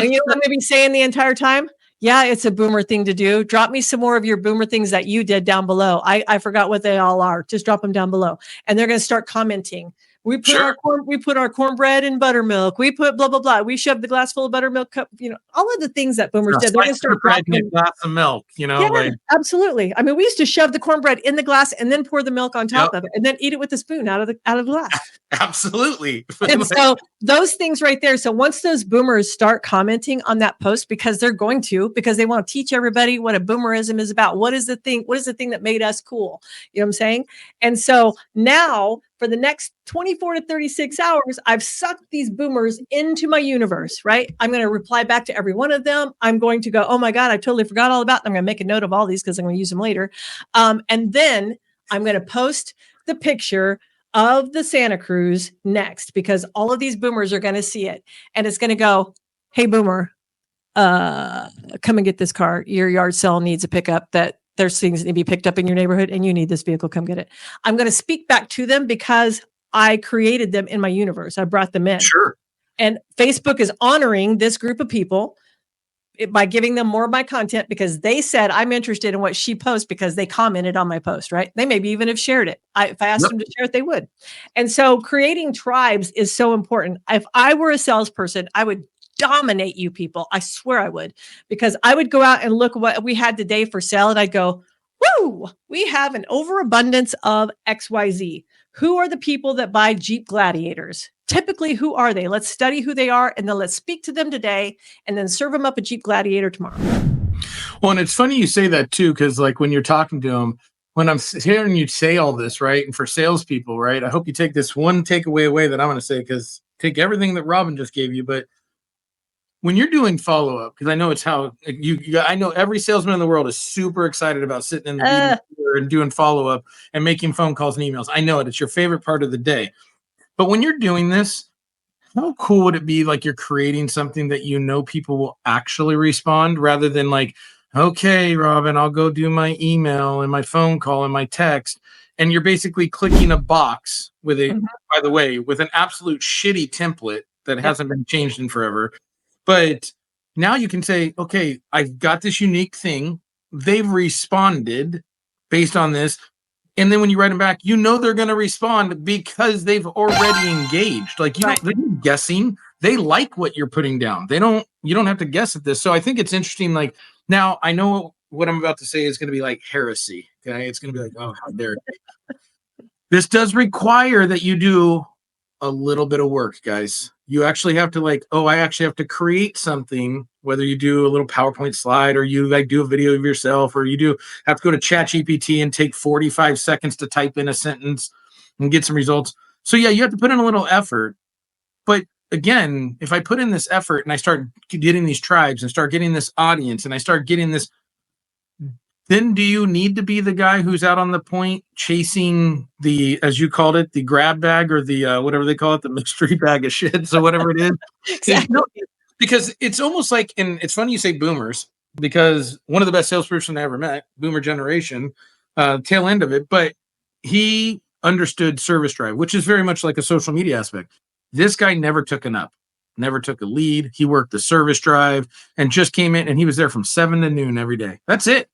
you know what I'm going to be saying the entire time? Yeah, it's a boomer thing to do. Drop me some more of your boomer things that you did down below. I forgot what they all are. Just drop them down below. And they're going to start commenting. We put our cornbread in buttermilk. We put blah, blah, blah. We shoved the glass full of buttermilk cup, all of the things that boomers did. They're going to start dropping a glass of milk, Yeah, absolutely. I mean, we used to shove the cornbread in the glass and then pour the milk on top of it and then eat it with a spoon out of the glass. Absolutely. And so those things right there. So once those boomers start commenting on that post, because they want to teach everybody what a boomerism is about. What is the thing that made us cool? You know what I'm saying? And so now for the next 24 to 36 hours, I've sucked these boomers into my universe, right? I'm going to reply back to every one of them. I'm going to go, oh my God, I totally forgot all about them. I'm going to make a note of all these because I'm going to use them later. And then I'm going to post the picture of the Santa Cruz next, because all of these boomers are going to see it. And it's going to go, hey, boomer, come and get this car. Your yard sale needs a pickup. That there's things that need to be picked up in your neighborhood and you need this vehicle. Come get it. I'm going to speak back to them because I created them in my universe. I brought them in. Sure. And Facebook is honoring this group of people by giving them more of my content because they said, I'm interested in what she posts because they commented on my post, right? They maybe even have shared it. If I asked them to share it, they would. And so creating tribes is so important. If I were a salesperson, I would dominate you people. I swear I would, because I would go out and look what we had today for sale. And I'd go, woo, we have an overabundance of XYZ. Who are the people that buy Jeep Gladiators? Typically, who are they? Let's study who they are, and then let's speak to them today, and then serve them up a Jeep Gladiator tomorrow. Well, and it's funny you say that too, because like when you're talking to them, when I'm hearing you say all this, right, and for salespeople, right, I hope you take this one takeaway away that I'm going to say, because take everything that Robin just gave you, but when you're doing follow-up, because I know it's how I know every salesman in the world is super excited about sitting in the meeting and doing follow-up and making phone calls and emails. I know it. It's your favorite part of the day. But when you're doing this, how cool would it be like you're creating something that people will actually respond rather than like, okay, Robin, I'll go do my email and my phone call and my text. And you're basically clicking a box with by the way, with an absolute shitty template that hasn't been changed in forever. But now you can say, okay, I've got this unique thing. They've responded based on this. And then when you write them back, they're going to respond because they've already engaged. Like, they're guessing. They like what you're putting down. You don't have to guess at this. So I think it's interesting. Like, now I know what I'm about to say is going to be like heresy. Okay. It's going to be like, oh, how dare you. This does require that you do a little bit of work, guys. You actually have to I actually have to create something, whether you do a little PowerPoint slide or you do a video of yourself, or you have to go to ChatGPT and take 45 seconds to type in a sentence and get some results. So yeah, you have to put in a little effort. But again, if I put in this effort and I start getting these tribes and start getting this audience and I start getting this, then do you need to be the guy who's out on the point chasing the, as you called it, the grab bag or the whatever they call it, the mystery bag of shit, so whatever it is? Exactly. Because it's almost like, and it's funny you say boomers, because one of the best salesperson I ever met, boomer generation, tail end of it, but he understood service drive, which is very much like a social media aspect. This guy never took an up, never took a lead. He worked the service drive and just came in and he was there from 7 to noon every day. That's it.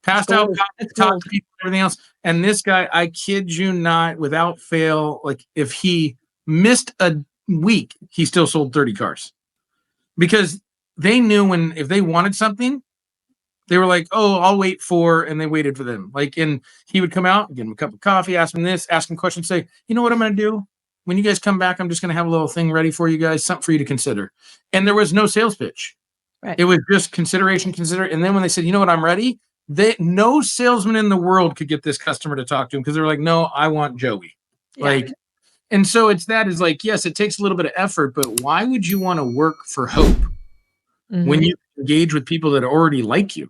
Passed out, talked to people, everything else. And this guy, I kid you not, without fail, like if he missed a week, he still sold 30 cars. Because they knew if they wanted something, they were like, oh, I'll wait and they waited for them. Like, and he would come out, give him a cup of coffee, ask him this, ask him questions, say, you know what I'm going to do? when you guys come back, I'm just going to have a little thing ready for you guys, something for you to consider. And there was no sales pitch. Right. It was just consideration. And then when they said, you know what, I'm ready, no salesman in the world could get this customer to talk to him because they were like, no, I want Joey. Yeah. Like, and so it's like, yes, it takes a little bit of effort, but why would you want to work for hope when you engage with people that already like you?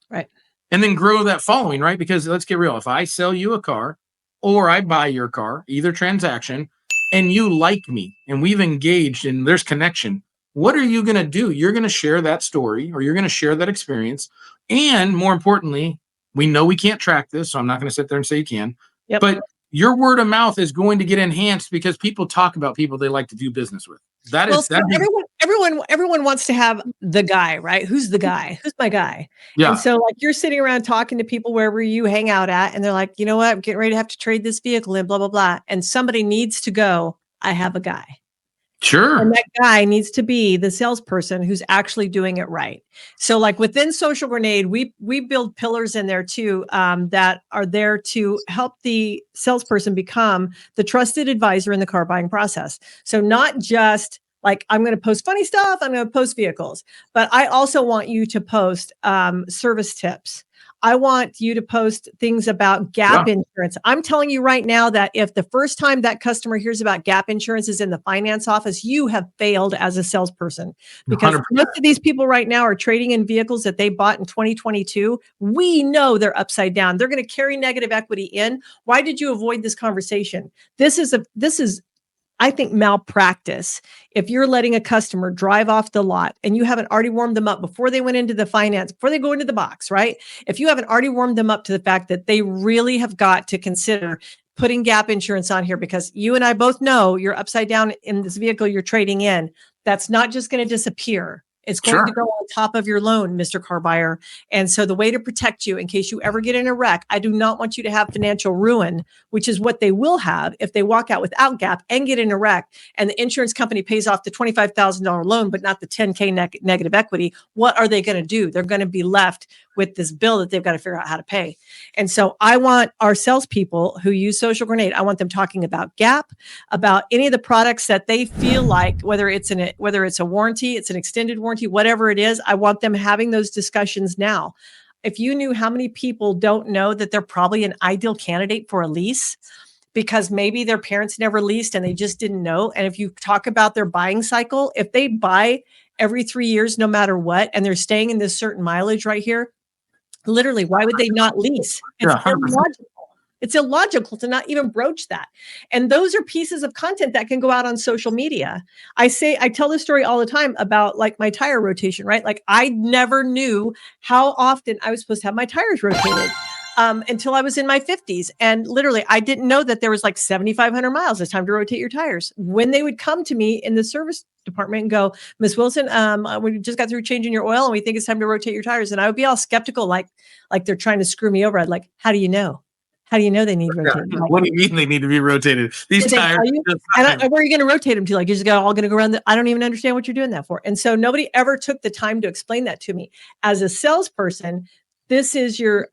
Right. And then grow that following, right? Because let's get real. If I sell you a car or I buy your car, either transaction, and you like me and we've engaged and there's connection, what are you going to do? You're going to share that story or you're going to share that experience. And more importantly, we know we can't track this, so I'm not going to sit there and say you can. Yep. But your word of mouth is going to get enhanced because people talk about people they like to do business with. Everyone wants to have the guy, right? Who's the guy? Who's my guy? Yeah. And so like you're sitting around talking to people wherever you hang out at, and they're like, you know what? I'm getting ready to have to trade this vehicle in, blah, blah, blah. And somebody needs to go, I have a guy. Sure. And that guy needs to be the salesperson who's actually doing it right. So like within Social Grenade, we build pillars in there too, that are there to help the salesperson become the trusted advisor in the car buying process. So not just like, I'm going to post funny stuff, I'm going to post vehicles, but I also want you to post service tips. I want you to post things about gap insurance. I'm telling you right now that if the first time that customer hears about gap insurance is in the finance office, you have failed as a salesperson, because 100%. most of these people right now are trading in vehicles that they bought in 2022. We know they're upside down. They're going to carry negative equity in. Why did you avoid this conversation? This is I think, malpractice. If you're letting a customer drive off the lot and you haven't already warmed them up before they went into the finance, before they go into the box, right? If you haven't already warmed them up to the fact that they really have got to consider putting gap insurance on here, because you and I both know you're upside down in this vehicle you're trading in, that's not just going to disappear. It's going to go on top of your loan, Mr. Car Buyer. And so the way to protect you in case you ever get in a wreck, I do not want you to have financial ruin, which is what they will have if they walk out without gap and get in a wreck, and the insurance company pays off the $25,000 loan, but not the $10K negative equity. What are they going to do? They're going to be left with this bill that they've got to figure out how to pay. And so I want our salespeople who use Social Grenade, I want them talking about gap, about any of the products that they feel like, whether it's a warranty, it's an extended warranty, whatever it is, I want them having those discussions now. If you knew how many people don't know that they're probably an ideal candidate for a lease because maybe their parents never leased and they just didn't know. And if you talk about their buying cycle, if they buy every 3 years, no matter what, and they're staying in this certain mileage right here, literally, why would they not lease? It's illogical. It's illogical to not even broach that. And those are pieces of content that can go out on social media. I tell this story all the time about like my tire rotation, right? Like I never knew how often I was supposed to have my tires rotated until I was in my 50s. And literally, I didn't know that there was like 7,500 miles. It's time to rotate your tires. When they would come to me in the service department and go, Miss Wilson, we just got through changing your oil and we think it's time to rotate your tires. And I would be all skeptical, like they're trying to screw me over. I'd like, how do you know? How do you know they need rotated? Like, what do you mean they need to be rotated? These tires. And where are you going to rotate them to? Like, you're just all going to go around. I don't even understand what you're doing that for. And so nobody ever took the time to explain that to me. As a salesperson, this is your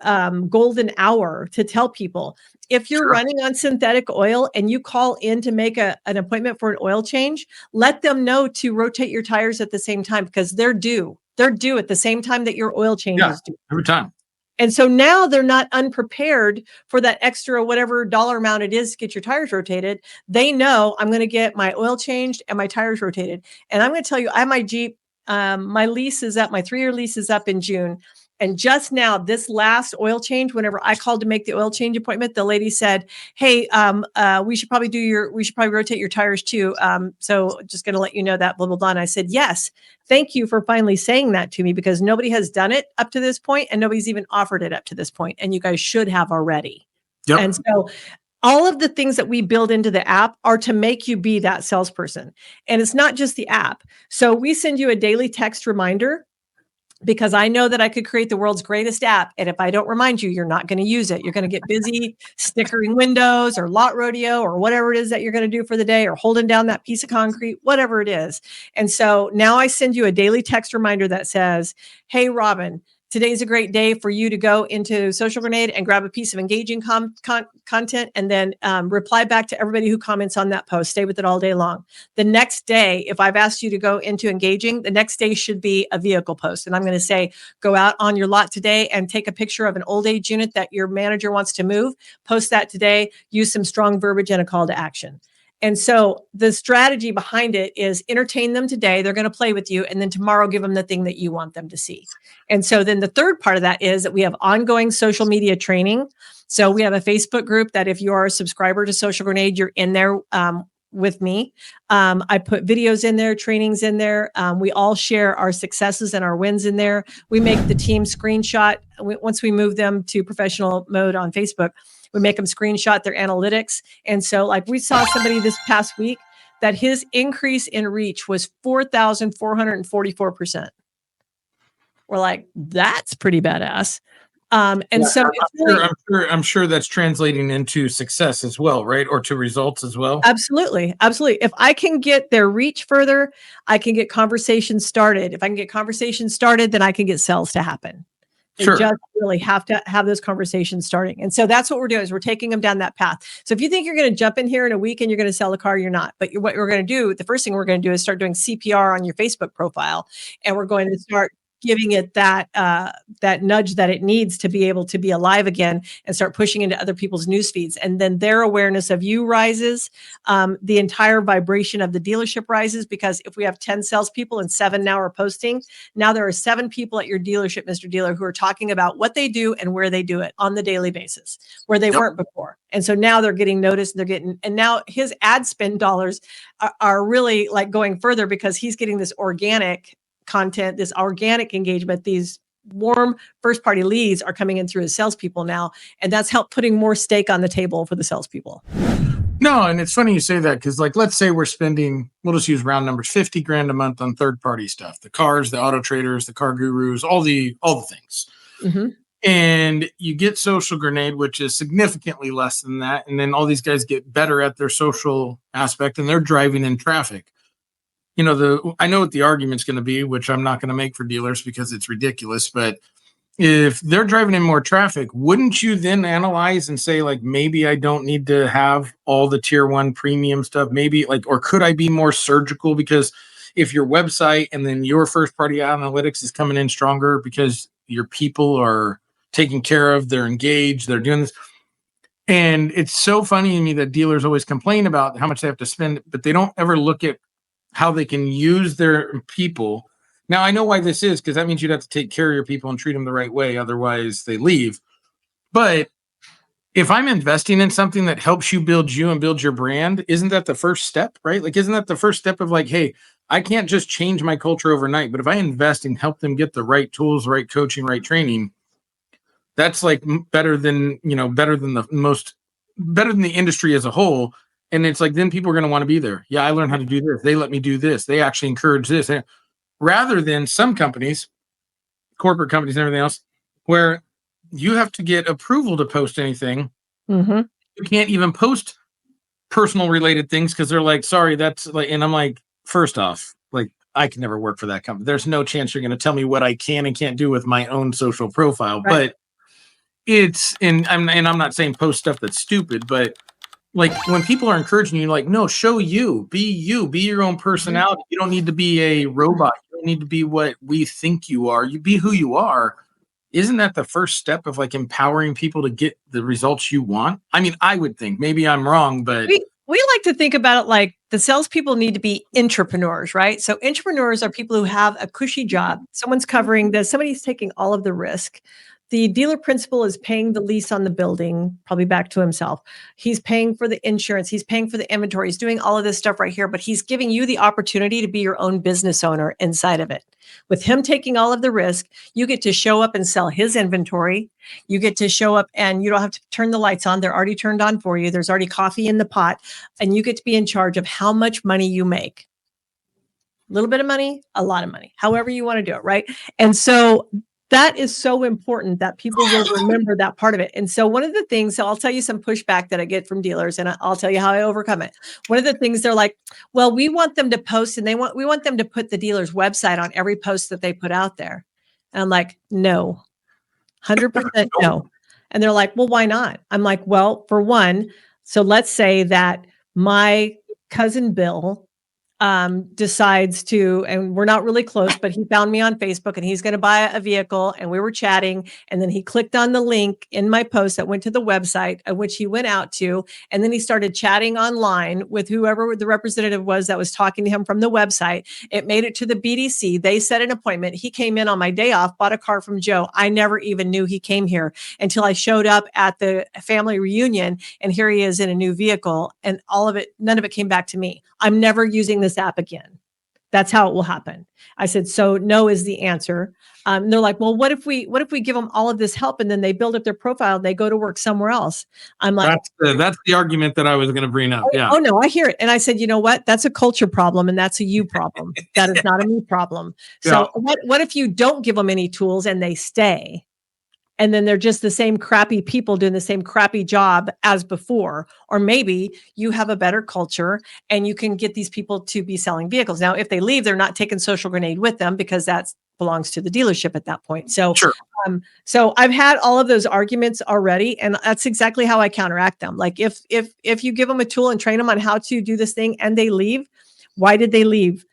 golden hour to tell people, if you're running on synthetic oil and you call in to make an appointment for an oil change, let them know to rotate your tires at the same time, because they're due. They're due at the same time that your oil change is due. Every time. And so now they're not unprepared for that extra whatever dollar amount it is to get your tires rotated. They know I'm going to get my oil changed and my tires rotated. And I'm going to tell you, I have my Jeep. My lease is up. My 3-year lease is up in June. And just now, this last oil change, whenever I called to make the oil change appointment, the lady said, "Hey, we should probably rotate your tires too. So just going to let you know that, blah, blah, blah." And I said, "Yes, thank you for finally saying that to me, because nobody has done it up to this point and nobody's even offered it up to this point. And you guys should have already." Yep. And so all of the things that we build into the app are to make you be that salesperson. And it's not just the app. So we send you a daily text reminder, because I know that I could create the world's greatest app. And if I don't remind you, you're not going to use it. You're going to get busy stickering windows or lot rodeo or whatever it is that you're going to do for the day, or holding down that piece of concrete, whatever it is. And so now I send you a daily text reminder that says, "Hey, Robin, today's a great day for you to go into Social Grenade and grab a piece of engaging content and then reply back to everybody who comments on that post. Stay with it all day long. The next day, if I've asked you to go into engaging, the next day should be a vehicle post. And I'm going to say, go out on your lot today and take a picture of an old age unit that your manager wants to move. Post that today. Use some strong verbiage and a call to action. And so the strategy behind it is entertain them today. They're going to play with you. And then tomorrow, give them the thing that you want them to see. And so then the third part of that is that we have ongoing social media training. So we have a Facebook group that if you are a subscriber to Social Grenade, you're in there with me. I put videos in there, trainings in there. We all share our successes and our wins in there. We make the team screenshot. Once we move them to professional mode on Facebook, we make them screenshot their analytics. And so like we saw somebody this past week that his increase in reach was 4,444%. We're like, that's pretty badass. I'm sure that's translating into success as well, right? Or to results as well. Absolutely. Absolutely. If I can get their reach further, I can get conversations started. If I can get conversations started, then I can get sales to happen. Sure. You just really have to have those conversations starting. And so that's what we're doing is we're taking them down that path. So if you think you're going to jump in here in a week and you're going to sell a car, you're not. But what we're going to do, the first thing we're going to do is start doing CPR on your Facebook profile. And we're going to start giving it that nudge that it needs to be able to be alive again and start pushing into other people's news feeds. And then their awareness of you rises. The entire vibration of the dealership rises, because if we have 10 salespeople and 7 now are posting, now there are 7 people at your dealership, Mr. Dealer, who are talking about what they do and where they do it on the daily basis, where they weren't before. And so now they're getting noticed. And now his ad spend dollars are really like going further because he's getting this organic content, this organic engagement. These warm first party leads are coming in through his salespeople now. And that's helped putting more steak on the table for the salespeople. No, and it's funny you say that because, like, let's say we're spending, we'll just use round numbers, $50,000 a month on third party stuff, the cars, the auto traders, the car gurus, all the things. Mm-hmm. And you get Social Grenade, which is significantly less than that. And then all these guys get better at their social aspect and they're driving in traffic. You know, I know what the argument's going to be, which I'm not going to make for dealers because it's ridiculous. But if they're driving in more traffic, wouldn't you then analyze and say, like, maybe I don't need to have all the tier 1 premium stuff? Maybe like, or could I be more surgical? Because if your website and then your first party analytics is coming in stronger because your people are taken care of, they're engaged, they're doing this. And it's so funny to me that dealers always complain about how much they have to spend, but they don't ever look at how they can use their people. Now, I know why this is, because that means you'd have to take care of your people and treat them the right way. Otherwise, they leave. But if I'm investing in something that helps you build you and build your brand, isn't that the first step, right? Like, isn't that the first step of like, hey, I can't just change my culture overnight, but if I invest and help them get the right tools, right coaching, right training, that's like better than the industry as a whole. And it's like, then people are going to want to be there. Yeah, I learned how to do this. They let me do this. They actually encourage this. Rather than some companies, corporate companies and everything else, where you have to get approval to post anything. Mm-hmm. You can't even post personal related things because they're like, sorry, that's like, and I'm like, first off, like, I can never work for that company. There's no chance you're going to tell me what I can and can't do with my own social profile. Right. But I'm not saying post stuff that's stupid, but like when people are encouraging you, like, no, show you, be your own personality. You don't need to be a robot. You don't need to be what we think you are. You be who you are. Isn't that the first step of like empowering people to get the results you want? I mean, I would think, maybe I'm wrong, but we like to think about it like the salespeople need to be entrepreneurs, right? So entrepreneurs are people who have a cushy job. Someone's covering this. Somebody's taking all of the risk. The dealer principal is paying the lease on the building, probably back to himself. He's paying for the insurance. He's paying for the inventory. He's doing all of this stuff right here, but he's giving you the opportunity to be your own business owner inside of it. With him taking all of the risk, you get to show up and sell his inventory. You get to show up and you don't have to turn the lights on. They're already turned on for you. There's already coffee in the pot, and you get to be in charge of how much money you make. A little bit of money, a lot of money, however you want to do it, right? And so that is so important that people will remember that part of it. And so one of the things, so I'll tell you some pushback that I get from dealers, and I'll tell you how I overcome it. One of the things they're like, well, we want them to post, and we want them to put the dealer's website on every post that they put out there. And I'm like, no, 100% no. And they're like, well, why not? I'm like, well, for one, so let's say that my cousin Bill decides to, and we're not really close, but he found me on Facebook and he's going to buy a vehicle, and we were chatting, and then he clicked on the link in my post that went to the website at which he went out to, and then he started chatting online with whoever the representative was that was talking to him from the website. It made it to the BDC. They set an appointment. He came in on my day off, bought a car from Joe. I never even knew he came here until I showed up at the family reunion, and here he is in a new vehicle, and all of it, none of it came back to me. I'm never using this app again. That's how it will happen. I said, so no is the answer. And they're like, well, what if we give them all of this help and then they build up their profile, they go to work somewhere else? I'm like, that's the argument that I was going to bring up. Yeah. Oh no, I hear it. And I said, you know what? That's a culture problem and that's a you problem. That is not a me problem. So what if you don't give them any tools and they stay? And then they're just the same crappy people doing the same crappy job as before. Or maybe you have a better culture and you can get these people to be selling vehicles. Now, if they leave, they're not taking Social Grenade with them because that belongs to the dealership at that point. So, sure. So I've had all of those arguments already, and that's exactly how I counteract them. Like if you give them a tool and train them on how to do this thing and they leave, why did they leave?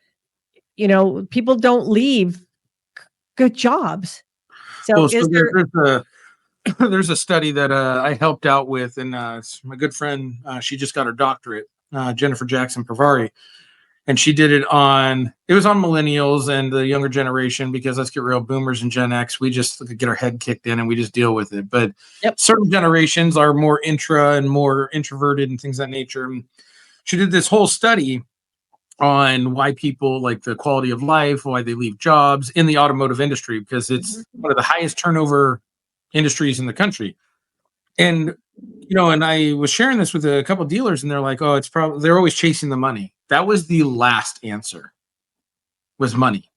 You know, people don't leave good jobs. So, there's a study that I helped out with, and my good friend, she just got her doctorate, Jennifer Jackson Pravari, and she did it on millennials and the younger generation, because let's get real, boomers and Gen X, we just get our head kicked in and we just deal with it. But certain generations are more intra and more introverted and things of that nature. And she did this whole study on why people, like the quality of life, why they leave jobs in the automotive industry, because it's one of the highest turnover industries in the country. And, you know, and I was sharing this with a couple of dealers and they're like, oh, it's probably, they're always chasing the money. That was the last answer, was money.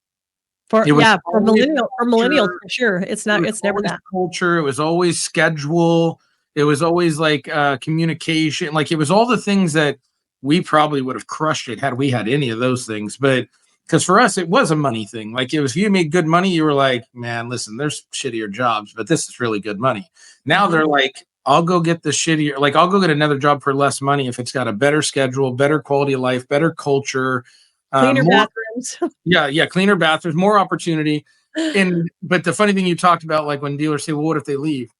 For millennials for sure. It's never that culture. It was always schedule. It was always like communication. Like it was all the things that we probably would have crushed it had we had any of those things. But because for us, it was a money thing. Like if you made good money, you were like, man, listen, there's shittier jobs, but this is really good money. Now they're like, I'll go get the shittier, like I'll go get another job for less money if it's got a better schedule, better quality of life, better culture, cleaner bathrooms. Cleaner bathrooms, more opportunity. But the funny thing you talked about, like when dealers say, well, what if they leave?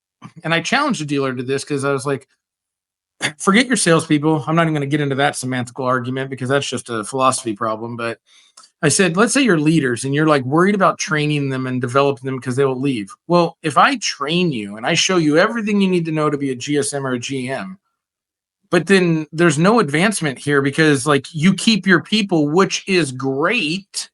And I challenged the dealer to this because I was like, forget your salespeople. I'm not even going to get into that semantical argument because that's just a philosophy problem. But I said, let's say you're leaders and you're like worried about training them and developing them because they will leave. Well, if I train you and I show you everything you need to know to be a GSM or a GM, but then there's no advancement here because like you keep your people, which is great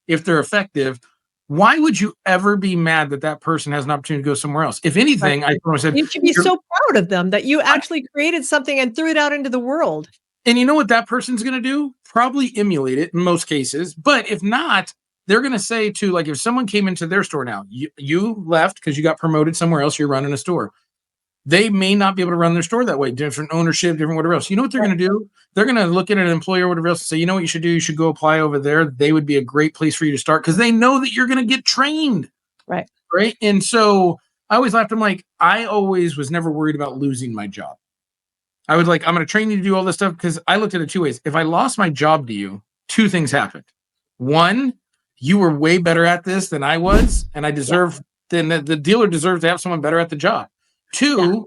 if they're effective. Why would you ever be mad that that person has an opportunity to go somewhere else? If anything, right. I said you should be so proud of them that you actually created something and threw it out into the world. And you know what that person's going to do? Probably emulate it in most cases. But if not, they're going to say to, like, if someone came into their store now, you left because you got promoted somewhere else, you're running a store. They may not be able to run their store that way. Different ownership, different whatever else. You know what they're going to do? They're going to look at an employer or whatever else and say, you know what you should do? You should go apply over there. They would be a great place for you to start because they know that you're going to get trained. Right. Right. And so I always laughed. I'm like, I always was never worried about losing my job. I would like, I'm going to train you to do all this stuff because I looked at it two ways. If I lost my job to you, two things happened. One, you were way better at this than I was, and I deserve, then the dealer deserves to have someone better at the job. Two,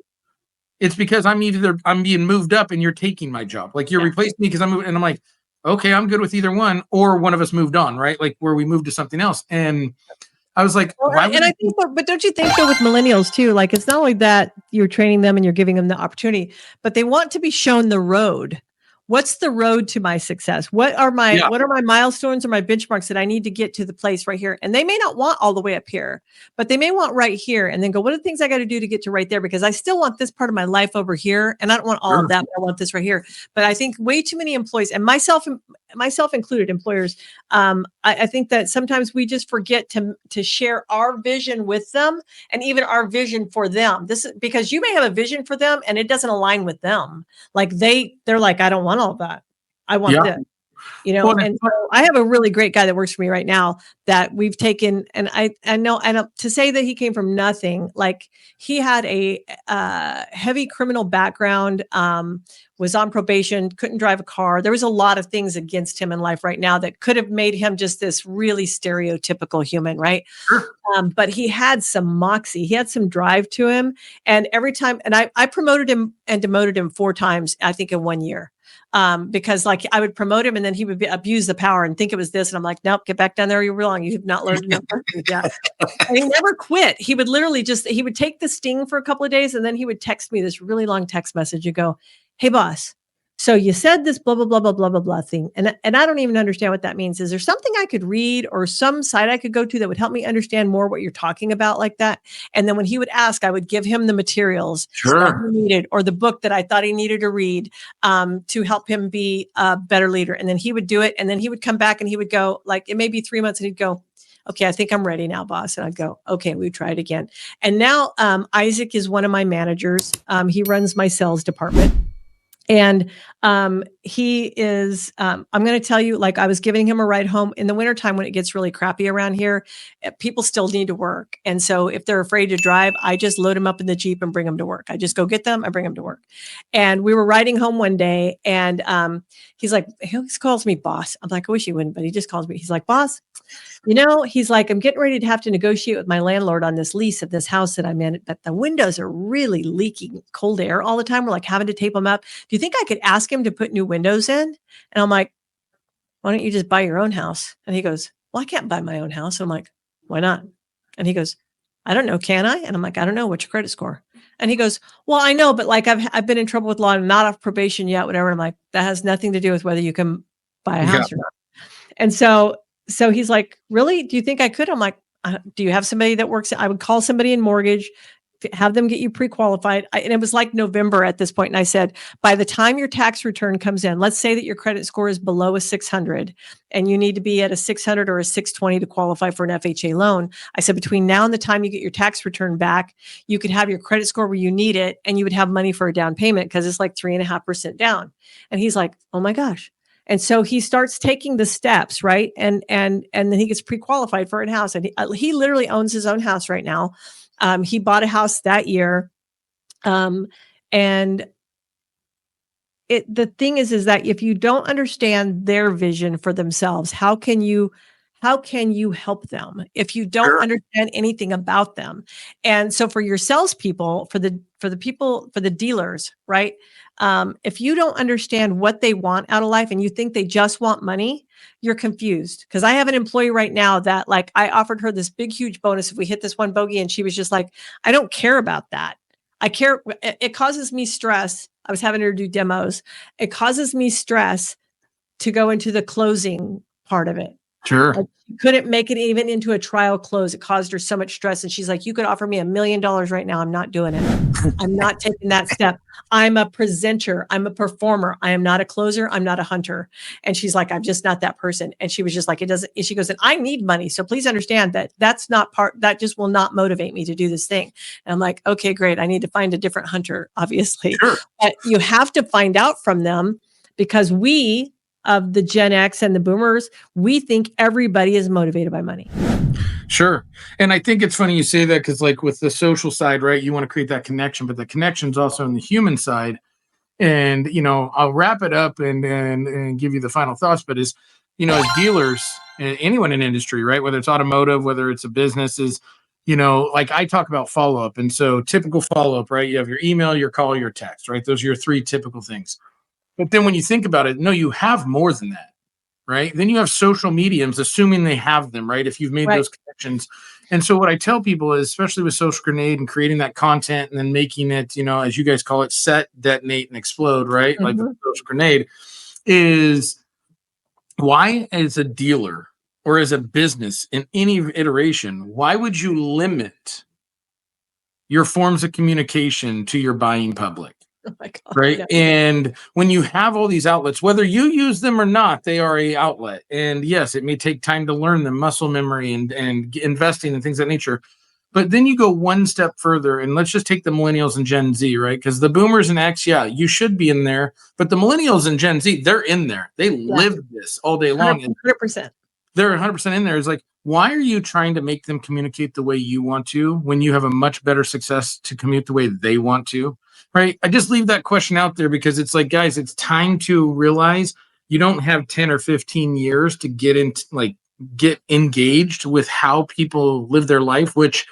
it's because I'm being moved up and you're taking my job. Like you're replacing me because I'm moving, and I'm like, okay, I'm good with either one, or one of us moved on, right? Like where we moved to something else. And I was like, but don't you think though with millennials too, like it's not only that you're training them and you're giving them the opportunity, but they want to be shown the road. What's the road to my success? What are my milestones or my benchmarks that I need to get to the place right here? And they may not want all the way up here, but they may want right here and then go, what are the things I got to do to get to right there? Because I still want this part of my life over here. And I don't want all of that, but I want this right here. But I think way too many employees, and myself included, employers, I think that sometimes we just forget to share our vision with them and even our vision for them. This is because you may have a vision for them and it doesn't align with them. Like they're like, I don't want all that. I want this. You know, Well, and so I have a really great guy that works for me right now that we've taken, and I know, and to say that he came from nothing, like he had a heavy criminal background, was on probation, couldn't drive a car. There was a lot of things against him in life right now that could have made him just this really stereotypical human, right? sure. But he had some moxie, he had some drive to him, and every time, and I promoted him and demoted him 4 times, I think in 1 year. Because like I would promote him and then he would abuse the power and think it was this. And I'm like, nope, get back down there. You're wrong. You have not learned enough. Yeah. And he never quit. He would literally he would take the sting for a couple of days and then he would text me this really long text message. You go, hey boss, so you said this blah, blah, blah, blah, blah, blah, blah thing. And I don't even understand what that means. Is there something I could read or some site I could go to that would help me understand more what you're talking about like that? And then when he would ask, I would give him the materials that he needed or the book that I thought he needed to read to help him be a better leader. And then he would do it. And then he would come back and he would go, like, it may be 3 months and he'd go, okay, I think I'm ready now, boss. And I'd go, okay, we try it again. And now Isaac is one of my managers. He runs my sales department. And he is, I'm going to tell you, like I was giving him a ride home in the wintertime when it gets really crappy around here, people still need to work. And so if they're afraid to drive, I just load them up in the Jeep and bring them to work. I just go get them. I bring them to work. And we were riding home one day and he's like, he always calls me boss. I'm like, I wish he wouldn't, but he just calls me. He's like, boss, you know, he's like, I'm getting ready to have to negotiate with my landlord on this lease of this house that I'm in, but the windows are really leaking cold air all the time. We're like having to tape them up. Do you think I could ask him to put new windows in? And I'm like, why don't you just buy your own house? And he goes, well, I can't buy my own house. And I'm like, why not? And he goes, I don't know. Can I? And I'm like, I don't know. What's your credit score? And he goes, well, I know, but like I've been in trouble with law. I'm not off probation yet, whatever. I'm like, that has nothing to do with whether you can buy a house or not. And so he's like, really? Do you think I could? I'm like, do you have somebody that works? I would call somebody in mortgage, have them get you pre-qualified. And it was like November at this point. And I said, by the time your tax return comes in, let's say that your credit score is below a 600 and you need to be at a 600 or a 620 to qualify for an FHA loan. I said, between now and the time you get your tax return back, you could have your credit score where you need it and you would have money for a down payment because it's like 3.5% down. And he's like, oh my gosh. And so he starts taking the steps, right? And then he gets pre-qualified for a house. And he literally owns his own house right now. He bought a house that year. And the thing is that if you don't understand their vision for themselves, how can you help them if you don't understand anything about them? And so for your salespeople, for the dealers, right? If you don't understand what they want out of life and you think they just want money, you're confused. Because I have an employee right now that like I offered her this big, huge bonus if we hit this one bogey. And she was just like, I don't care about that. I care. It causes me stress. I was having her do demos. It causes me stress to go into the closing part of it. Sure. Like, she couldn't make it even into a trial close. It caused her so much stress. And she's like, you could offer me $1 million right now. I'm not doing it. I'm not taking that step. I'm a presenter. I'm a performer. I am not a closer. I'm not a hunter. And she's like, I'm just not that person. And she was just like, it doesn't, she goes, and I need money. So please understand that that's not that just will not motivate me to do this thing. And I'm like, okay, great. I need to find a different hunter, obviously. Sure. But you have to find out from them because we, of the Gen X and the boomers, we think everybody is motivated by money. Sure. And I think it's funny you say that because like with the social side, right, you want to create that connection, but the connection's also on the human side. And, you know, I'll wrap it up and give you the final thoughts, but as dealers, anyone in industry, right, whether it's automotive, whether it's a business is, like I talk about follow-up. And so typical follow-up, right, you have your email, your call, your text, right? Those are your 3 typical things. But then when you think about it, no, you have more than that, right? Then you have social mediums, assuming they have them, right? If you've made those connections. And so what I tell people is, especially with Social Grenade and creating that content and then making it, as you guys call it, set, detonate, and explode, right? Mm-hmm. Like the Social Grenade is why as a dealer or as a business in any iteration, why would you limit your forms of communication to your buying public? Oh my God, right. Yeah. And when you have all these outlets, whether you use them or not, they are a outlet. And yes, it may take time to learn them, muscle memory and investing and things of that nature. But then you go one step further, and let's just take the millennials and Gen Z, right? Because the boomers and X, yeah, you should be in there. But the millennials and Gen Z, they're in there. They live this all day long. 100%. They're 100% in there. It's like, why are you trying to make them communicate the way you want to when you have a much better success to communicate the way they want to, right? I just leave that question out there because it's like, guys, it's time to realize you don't have 10 or 15 years to get engaged with how people live their life, which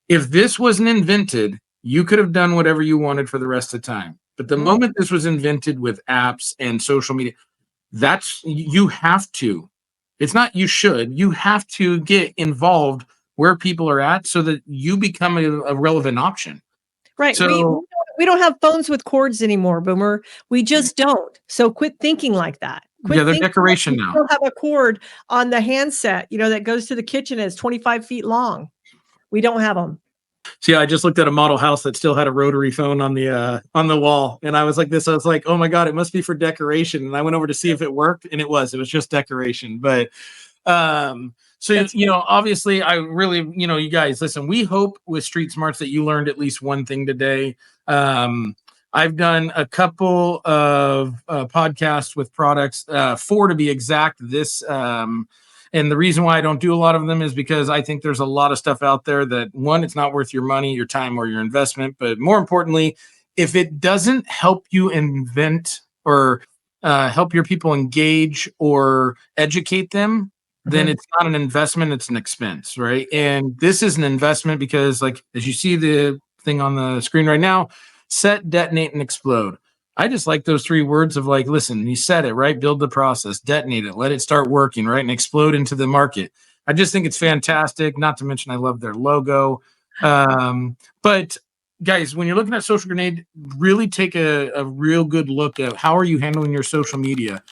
if this wasn't invented, you could have done whatever you wanted for the rest of the time. But the moment this was invented with apps and social media, you have to. It's not you should. You have to get involved where people are at so that you become a relevant option. Right. So, we don't have phones with cords anymore, Boomer. We just don't. So quit thinking like that. they're decoration now. You don't have a cord on the handset, that goes to the kitchen and is 25 feet long. We don't have them. So yeah, I just looked at a model house that still had a rotary phone on the wall, and I was like this. I was like, oh my god, it must be for decoration. And I went over to see if it worked, and it was just decoration. But obviously, I really, you guys, listen. We hope with Street Smarts that you learned at least one thing today. I've done a couple of podcasts with products, 4 to be exact. And the reason why I don't do a lot of them is because I think there's a lot of stuff out there that, one, it's not worth your money, your time, or your investment. But more importantly, if it doesn't help you invent or help your people engage or educate them, then it's not an investment, it's an expense, right? And this is an investment because, like, as you see the thing on the screen right now, set, detonate, and explode. I just like those 3 words of like, listen, you said it, right? Build the process, detonate it, let it start working, right? And explode into the market. I just think it's fantastic. Not to mention, I love their logo. But guys, when you're looking at Social Grenade, really take a real good look at how are you handling your social media?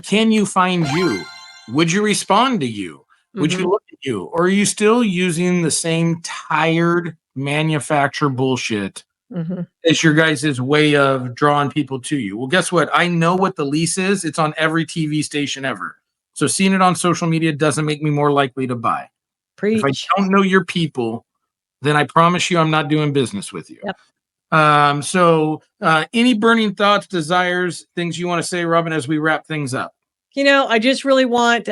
Can you find you? Would you respond to you? Would you look at you? Or are you still using the same tired manufacturer bullshit as your guys' way of drawing people to you? Well, guess what? I know what the lease is. It's on every TV station ever. So seeing it on social media doesn't make me more likely to buy. Preach. If I don't know your people, then I promise you I'm not doing business with you. Yep. So any burning thoughts, desires, things you want to say, Robin, as we wrap things up? I just really want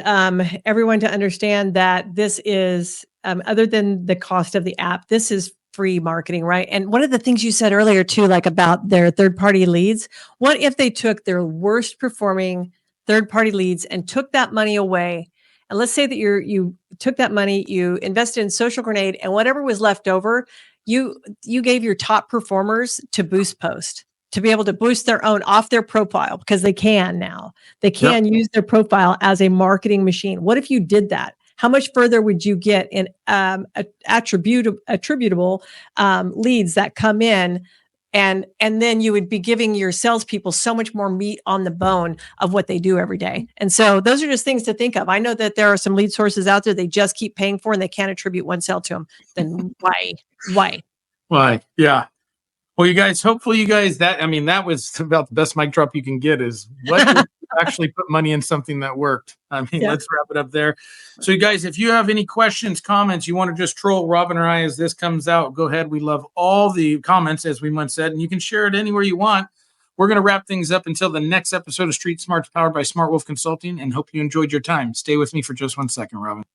everyone to understand that this is, other than the cost of the app, this is free marketing, right? And one of the things you said earlier too, like about their third-party leads, what if they took their worst performing third-party leads and took that money away? And let's say that you took that money, you invested in Social Grenade, and whatever was left over, you gave your top performers to Boost Post to be able to boost their own off their profile, because they can now. They can use their profile as a marketing machine. What if you did that? How much further would you get in attributable leads that come in, and then you would be giving your salespeople so much more meat on the bone of what they do every day. And so those are just things to think of. I know that there are some lead sources out there they just keep paying for and they can't attribute one sale to them. Then why? Yeah. Well, you guys, hopefully that was about the best mic drop you can get, is what if you actually put money in something that worked. Let's wrap it up there. So you guys, if you have any questions, comments, you want to just troll Robin or I as this comes out, go ahead. We love all the comments, as we once said, and you can share it anywhere you want. We're going to wrap things up until the next episode of Street Smarts powered by SmartWolf Consulting, and hope you enjoyed your time. Stay with me for just 1 second, Robin.